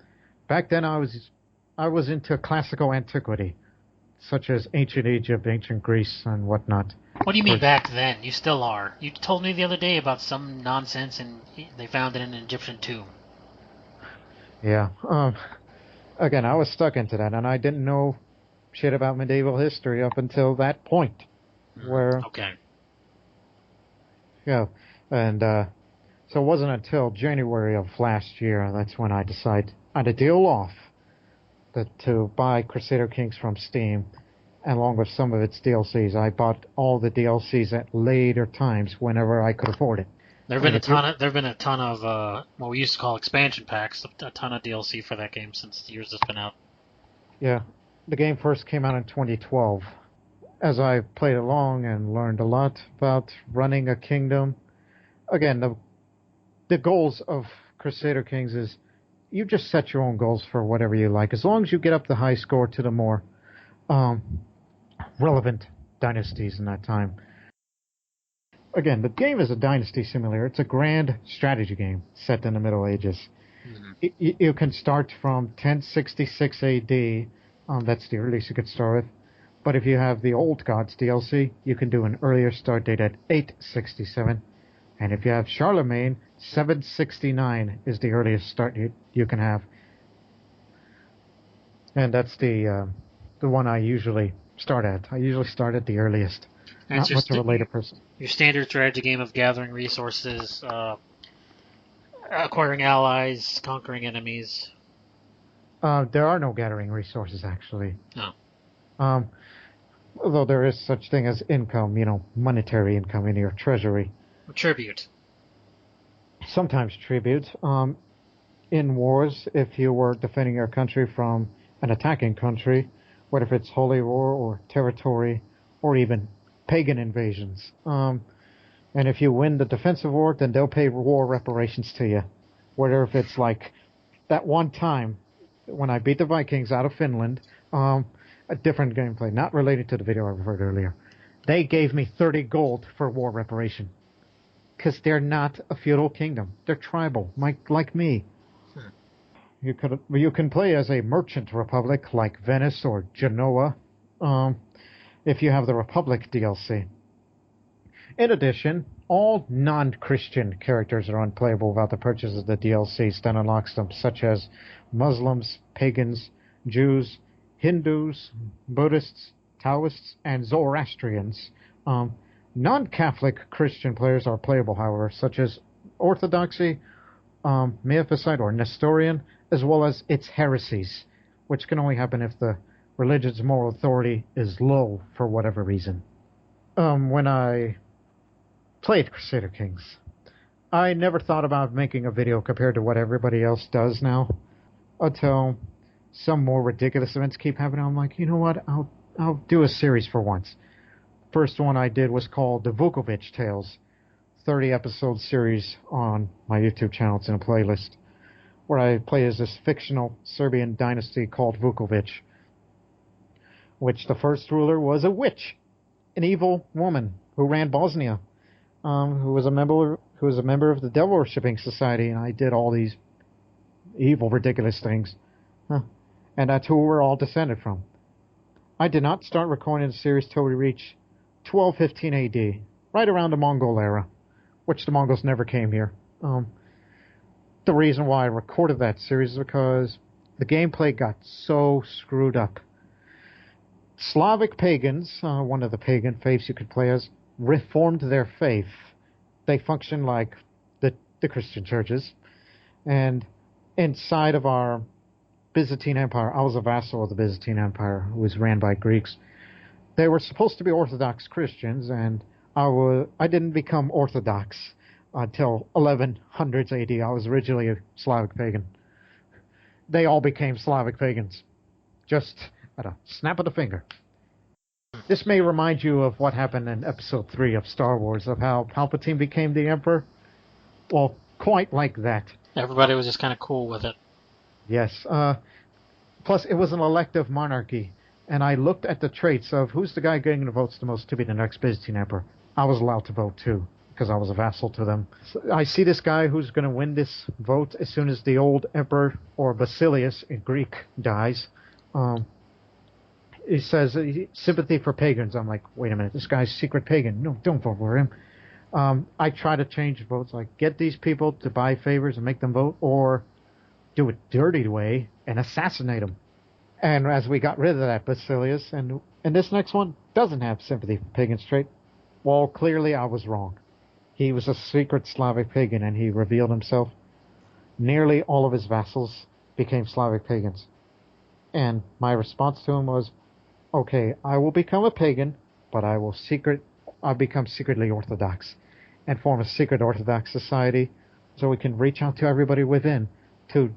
back then I was into classical antiquity, such as ancient Egypt, ancient Greece, and whatnot. What do you mean back then? You still are. You told me the other day about some nonsense and they found it in an Egyptian tomb. Yeah. Again, I was stuck into that, and I didn't know shit about medieval history up until that point. Where... Okay. Yeah. And so it wasn't until January of last year that's when I decided I had a deal off to buy Crusader Kings from Steam, along with some of its DLCs. I bought all the DLCs at later times whenever I could afford it. There've been a ton of what we used to call expansion packs, a ton of DLC for that game since the years it's been out. Yeah, the game first came out in 2012. As I played along and learned a lot about running a kingdom, again, the goals of Crusader Kings is you just set your own goals for whatever you like, as long as you get up the high score to the more relevant dynasties in that time. Again, the game is a dynasty simulator. It's a grand strategy game set in the Middle Ages. Mm-hmm. You can start from 1066 AD. That's the earliest you could start with. But if you have the Old Gods DLC, you can do an earlier start date at 867. And if you have Charlemagne, 769 is the earliest start you can have. And that's the one I usually start at. I usually start at the earliest. And Not much of a later person. Your standard strategy game of gathering resources, acquiring allies, conquering enemies. There are no gathering resources, actually. No. Although there is such thing as income, monetary income in your treasury. Tribute. Sometimes tribute. In wars, if you were defending your country from an attacking country, whether it's holy war or territory or even pagan invasions. And if you win the defensive war, then they'll pay war reparations to you. Whether if it's like that one time when I beat the Vikings out of Finland, a different gameplay, not related to the video I referred earlier. They gave me 30 gold for war reparation. Because they're not a feudal kingdom. They're tribal, like me. You can play as a merchant republic like Venice or Genoa if you have the Republic DLC. In addition, all non-Christian characters are unplayable without the purchase of the DLCs that unlocks them, such as Muslims, pagans, Jews, Hindus, Buddhists, Taoists, and Zoroastrians. Non-Catholic Christian players are playable, however, such as Orthodoxy, Miaphysite or Nestorian, as well as its heresies, which can only happen if the religion's moral authority is low for whatever reason. When I played Crusader Kings, I never thought about making a video compared to what everybody else does now, until some more ridiculous events keep happening. I'm like, you know what, I'll do a series for once. First one I did was called The Vukovic Tales, 30-episode series on my YouTube channel. It's in a playlist where I play as this fictional Serbian dynasty called Vukovic, which the first ruler was a witch, an evil woman who ran Bosnia, who was a member of the devil worshipping society, and I did all these evil, ridiculous things, and that's who we're all descended from. I did not start recording the series till we reached 1215 AD, right around the Mongol era, which the Mongols never came here. The reason why I recorded that series is because the gameplay got so screwed up. Slavic pagans, one of the pagan faiths you could play as, reformed their faith. They function like the Christian churches. And inside of our Byzantine Empire, I was a vassal of the Byzantine Empire, who was ran by Greeks. They were supposed to be Orthodox Christians, and I didn't become Orthodox until 1100s AD. I was originally a Slavic pagan. They all became Slavic pagans, just at a snap of the finger. This may remind you of what happened in Episode 3 of Star Wars, of how Palpatine became the Emperor. Well, quite like that. Everybody was just kind of cool with it. Yes. Plus, it was an elective monarchy, and I looked at the traits of who's the guy getting the votes the most to be the next Byzantine Emperor. I was allowed to vote too, because I was a vassal to them. So I see this guy who's going to win this vote as soon as the old emperor, or Basilius in Greek, dies. He says sympathy for pagans. I'm like, wait a minute, this guy's secret pagan. No, don't vote for him. I try to change votes, like get these people to buy favors and make them vote, or do it dirty way and assassinate them. And as we got rid of that Basilius, and this next one doesn't have sympathy for pagans trait, well, clearly I was wrong. He was a secret Slavic pagan, and he revealed himself. Nearly all of his vassals became Slavic pagans. And my response to him was, okay, I will become a pagan, but I'll become secretly Orthodox and form a secret Orthodox society so we can reach out to everybody within to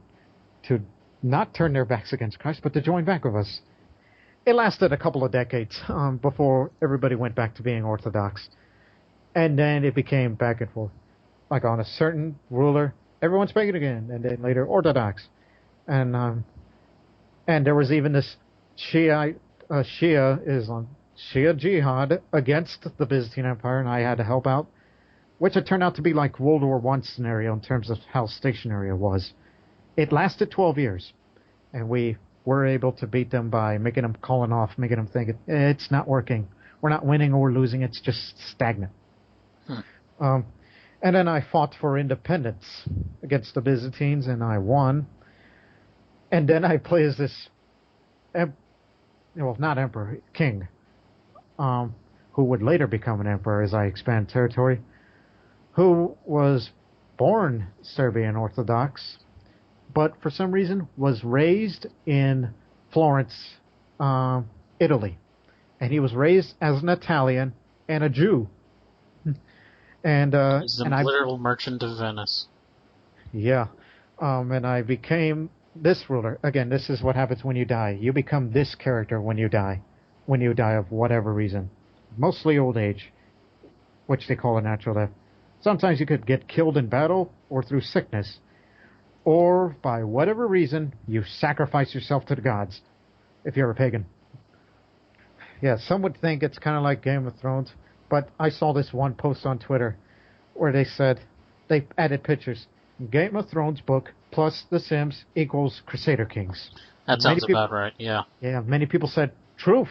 not turn their backs against Christ, but to join back with us. It lasted a couple of decades before everybody went back to being Orthodox. And then it became back and forth. Like on a certain ruler, everyone's pagan again, and then later Orthodox. And there was even this Shia jihad against the Byzantine Empire, and I had to help out, which it turned out to be like World War I scenario in terms of how stationary it was. It lasted 12 years, and we were able to beat them by making them calling off, making them think it's not working. We're not winning or we're losing. It's just stagnant. And then I fought for independence against the Byzantines, and I won. And then I play as this, not emperor, king, who who would later become an emperor as I expand territory, who was born Serbian Orthodox, but for some reason was raised in Florence, Italy. And he was raised as an Italian and a Jew. He's the literal merchant of Venice. Yeah. And I became this ruler. Again, this is what happens when you die. You become this character when you die. When you die of whatever reason. Mostly old age, which they call a natural death. Sometimes you could get killed in battle or through sickness. Or, by whatever reason, you sacrifice yourself to the gods, if you're a pagan. Yeah, some would think it's kind of like Game of Thrones, but I saw this one post on Twitter where they said, they added pictures. Game of Thrones book plus The Sims equals Crusader Kings. That sounds about right, yeah. Yeah, many people said, truth.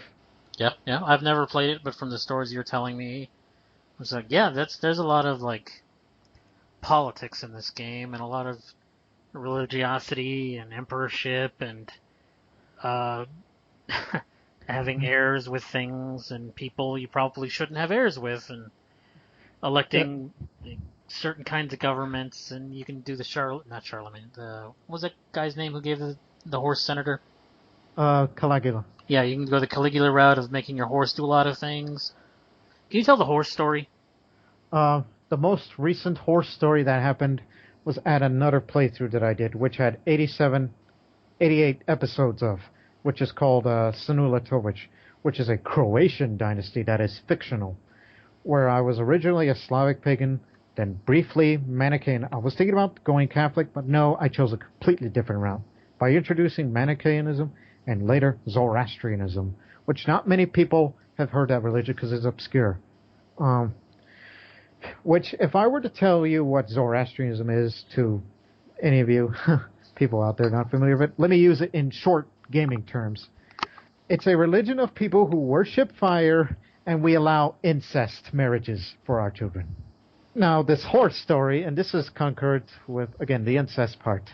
Yeah. I've never played it, but from the stories you're telling me, it was like, yeah, there's a lot of, like, politics in this game, and a lot of religiosity and emperorship and having heirs with things and people you probably shouldn't have heirs with, and electing certain kinds of governments, and you can do the not Charlemagne. What was that guy's name who gave the horse senator? Caligula. Yeah, you can go the Caligula route of making your horse do a lot of things. Can you tell the horse story? The most recent horse story that happened was at another playthrough that I did, which had 88 episodes of, which is called Sanula Tovic, which is a Croatian dynasty that is fictional, where I was originally a Slavic pagan, then briefly Manichaean. I was thinking about going Catholic, but no, I chose a completely different route by introducing Manichaeanism and later Zoroastrianism, which not many people have heard that religion because it's obscure. Which, if I were to tell you what Zoroastrianism is to any of you people out there not familiar with it, let me use it in short gaming terms. It's a religion of people who worship fire, and we allow incest marriages for our children. Now, this horse story, and this is concurrent with, again, the incest part,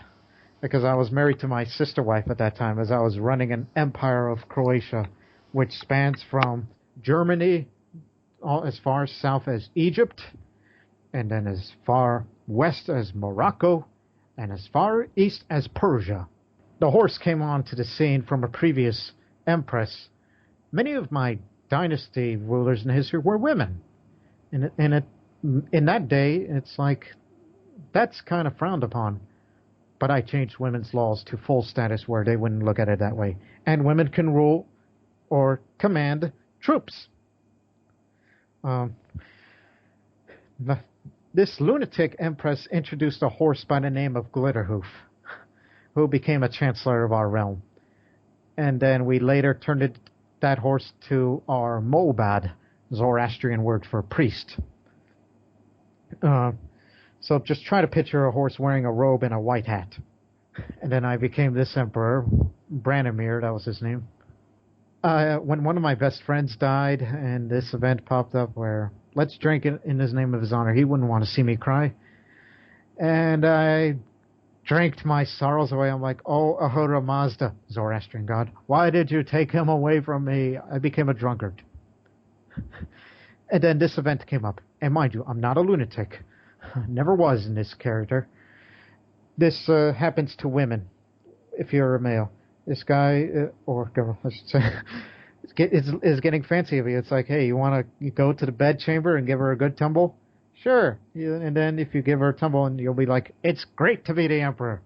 because I was married to my sister wife at that time as I was running an empire of Croatia, which spans from Germany as far south as Egypt, and then as far west as Morocco, and as far east as Persia. The horse came onto the scene from a previous empress. Many of my dynasty rulers in history were women. In that day, it's like, that's kind of frowned upon. But I changed women's laws to full status where they wouldn't look at it that way. And women can rule or command troops. This lunatic empress introduced a horse by the name of Glitterhoof, who became a chancellor of our realm. And then we later turned that horse to our Molbad, Zoroastrian word for priest. So just try to picture a horse wearing a robe and a white hat. And then I became this emperor, Branimir, that was his name. When one of my best friends died, and this event popped up where, let's drink in his name of his honor, he wouldn't want to see me cry. And I drank my sorrows away. I'm like, oh, L0rd Masta, Zoroastrian god, why did you take him away from me? I became a drunkard. And then this event came up. And mind you, I'm not a lunatic. Never was in this character. This happens to women, if you're a male. This guy, or girl, I should say, is getting fancy of you. It's like, hey, you want to go to the bedchamber and give her a good tumble? Sure. And then if you give her a tumble, and you'll be like, it's great to be the emperor.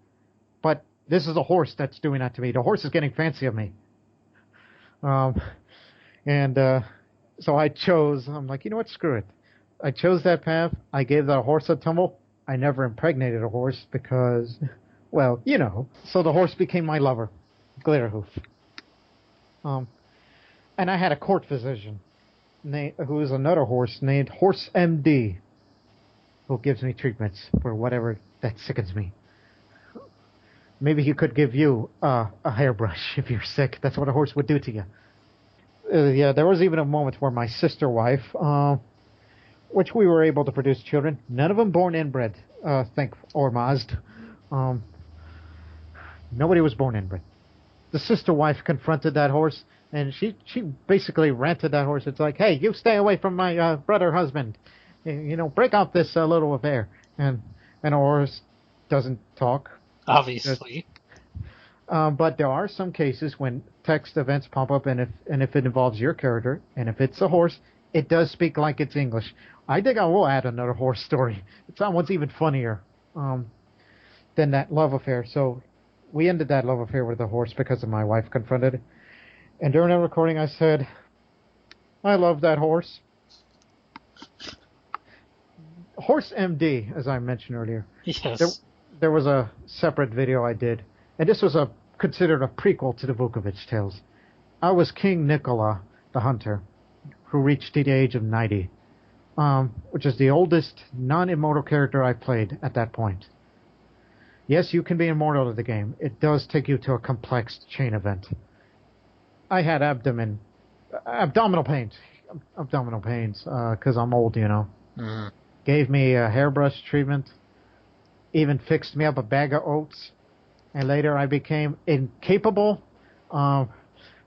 But this is a horse that's doing that to me. The horse is getting fancy of me. So I chose, I'm like, you know what, screw it. I chose that path. I gave that horse a tumble. I never impregnated a horse because, well, you know. So the horse became my lover, Glitterhoof. And I had a court physician who is another horse named Horse MD, who gives me treatments for whatever that sickens me. Maybe he could give you a hairbrush if you're sick. That's what a horse would do to you. Yeah, there was even a moment where my sister wife, which we were able to produce children, none of them born inbred, thank Ormazd. Nobody was born inbred. the sister wife confronted that horse, and she basically ranted that horse. It's like, hey, you stay away from my brother husband. Break off this little affair. And a horse doesn't talk. Obviously. But there are some cases when text events pop up, and if it involves your character, and if it's a horse, it does speak like it's English. I think I will add another horse story. That one's even funnier than that love affair. So we ended that love affair with a horse because of my wife confronted it. And during the recording, I said, I love that horse. Horse MD, as I mentioned earlier. Yes. There was a separate video I did, and this was considered a prequel to the Vukovich tales. I was King Nikola, the hunter, who reached the age of 90, which is the oldest non-immortal character I played at that point. Yes, you can be immortal to the game. It does take you to a complex chain event. I had abdominal pains, because I'm old, Mm. Gave me a hairbrush treatment, even fixed me up a bag of oats, and later I became incapable,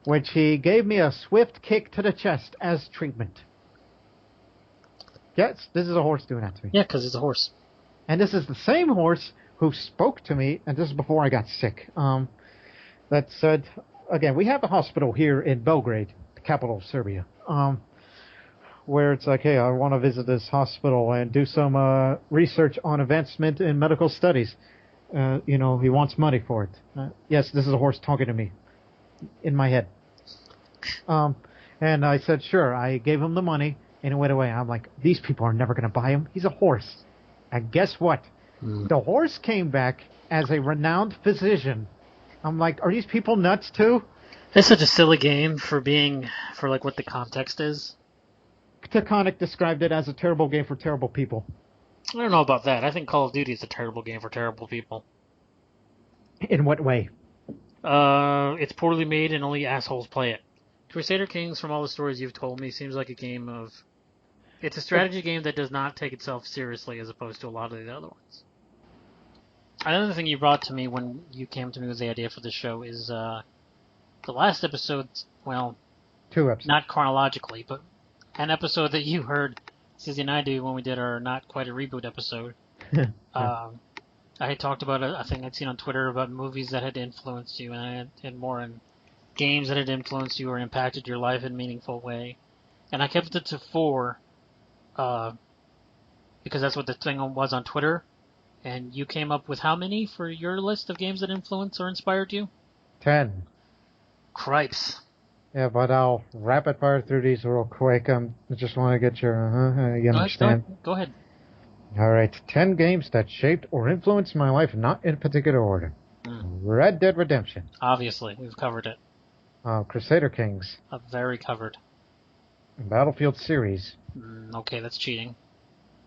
which he gave me a swift kick to the chest as treatment. Yes, this is a horse doing that to me. Yeah, because it's a horse. And this is the same horse who spoke to me, and this is before I got sick, that said, again, we have a hospital here in Belgrade, the capital of Serbia, where it's like, hey, I want to visit this hospital and do some research on advancement in medical studies. He wants money for it. Yes, this is a horse talking to me in my head. And I said, sure. I gave him the money, and it went away. I'm like, these people are never going to buy him. He's a horse. And guess what? The horse came back as a renowned physician. I'm like, are these people nuts too? It's such a silly game for what the context is. Taconic described it as a terrible game for terrible people. I don't know about that. I think Call of Duty is a terrible game for terrible people. In what way? It's poorly made and only assholes play it. Crusader Kings, from all the stories you've told me, seems like a game of... It's a strategy game that does not take itself seriously as opposed to a lot of the other ones. Another thing you brought to me when you came to me with the idea for the show is the last episode, well... 2 episodes. Not chronologically, but an episode that you heard Susie and I do when we did our Not Quite a Reboot episode. I had talked about a thing I'd seen on Twitter about movies that had influenced you, and more in games that had influenced you or impacted your life in a meaningful way. And I kept it to 4, because that's what the thing was on Twitter. And you came up with how many for your list of games that influenced or inspired you? 10. Cripes. Yeah, but I'll rapid fire through these real quick. I just want to get your, you understand? Go ahead. All right, 10 games that shaped or influenced my life, not in particular order. Red Dead Redemption. Obviously, we've covered it. Crusader Kings. Very covered. Battlefield series. Okay, that's cheating.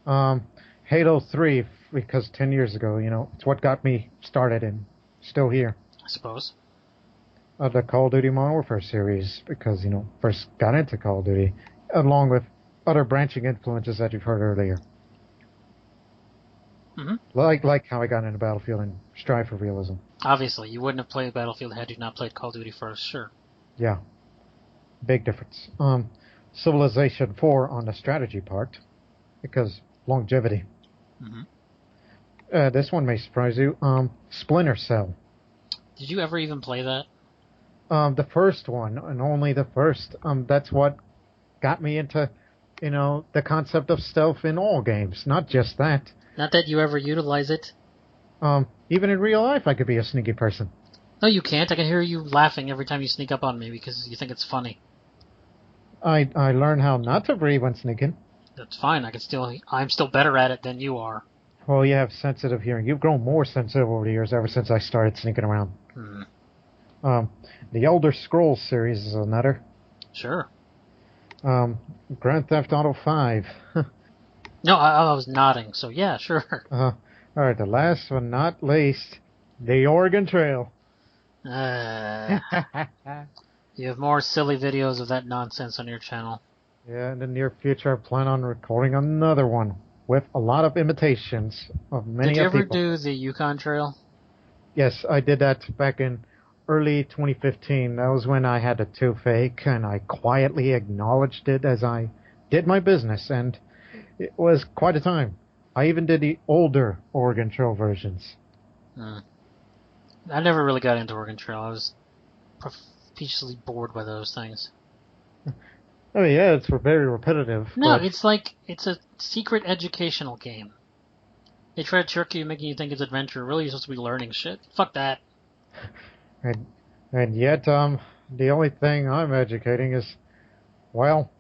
Halo 3, because 10 years ago, it's what got me started and still here. I suppose. The Call of Duty Modern Warfare series, because, first got into Call of Duty, along with other branching influences that you've heard earlier. Mm-hmm. Like how I got into Battlefield and strive for realism. Obviously, you wouldn't have played Battlefield had you not played Call of Duty first, sure. Yeah. Big difference. Civilization 4 on the strategy part, because longevity. Mm-hmm. This one may surprise you. Splinter Cell. Did you ever even play that? The first one, and only the first. That's what got me into, the concept of stealth in all games. Not just that. Not that you ever utilize it. Even in real life, I could be a sneaky person. No, you can't. I can hear you laughing every time you sneak up on me because you think it's funny. I learned how not to breathe when sneaking. That's fine. I'm still better at it than you are. Well, you have sensitive hearing. You've grown more sensitive over the years ever since I started sneaking around. The Elder Scrolls series is another. Sure. Grand Theft Auto 5. No, I was nodding, so yeah, sure. All right, the last but not least, the Oregon Trail. You have more silly videos of that nonsense on your channel. Yeah, in the near future, I plan on recording another one with a lot of imitations of many people. Did you ever do the Yukon Trail? Yes, I did that back in early 2015. That was when I had a toothache, and I quietly acknowledged it as I did my business, and it was quite a time. I even did the older Oregon Trail versions. I never really got into Oregon Trail. I was profusely bored by those things. I mean, yeah, it's very repetitive. No, but... it's a secret educational game. They try to trick you, making you think it's adventure. Really, you're supposed to be learning shit. Fuck that. And yet, the only thing I'm educating is, well,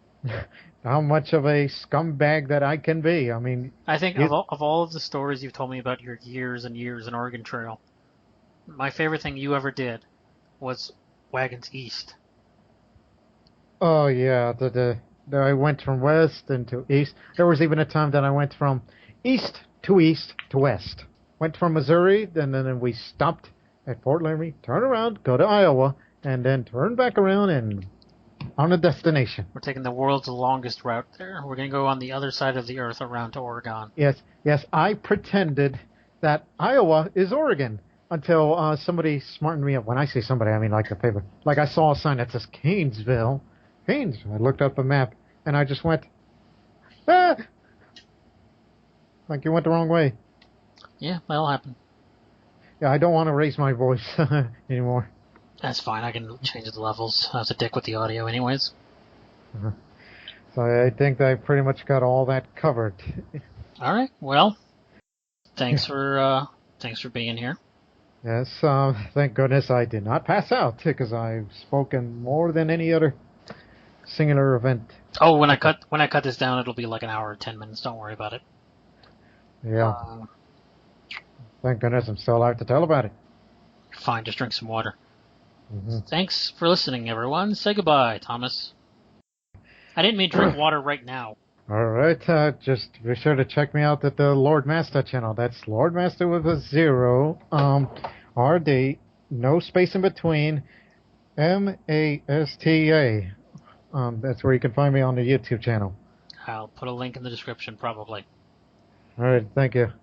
how much of a scumbag that I can be. I mean, I think of all of the stories you've told me about your years and years in Oregon Trail, my favorite thing you ever did was Wagons East. Oh yeah, I went from west into east. There was even a time that I went from east to west. Went from Missouri, and then we stopped at Fort Laramie, turn around, go to Iowa, and then turn back around and on a destination. We're taking the world's longest route there. We're going to go on the other side of the earth around to Oregon. Yes, I pretended that Iowa is Oregon until somebody smartened me up. When I say somebody, I mean like a paper. Like I saw a sign that says Gainesville. I looked up a map, and I just went, ah! Like you went the wrong way. Yeah, that'll happen. Yeah, I don't want to raise my voice anymore. That's fine. I can change the levels. I was a dick with the audio anyways. So I think I pretty much got all that covered. All right. Well, thanks for being here. Yes, thank goodness I did not pass out, because I've spoken more than any other singular event. Oh, when I cut this down, it'll be like an hour or 10 minutes. Don't worry about it. Yeah. Thank goodness I'm still alive to tell about it. Fine, just drink some water. Mm-hmm. Thanks for listening, everyone. Say goodbye, Thomas. I didn't mean drink water right now. All right, just be sure to check me out at the L0rd Masta channel. That's L0rd Masta with a 0, RD, no space in between, MASTA. That's where you can find me on the YouTube channel. I'll put a link in the description, probably. All right, thank you.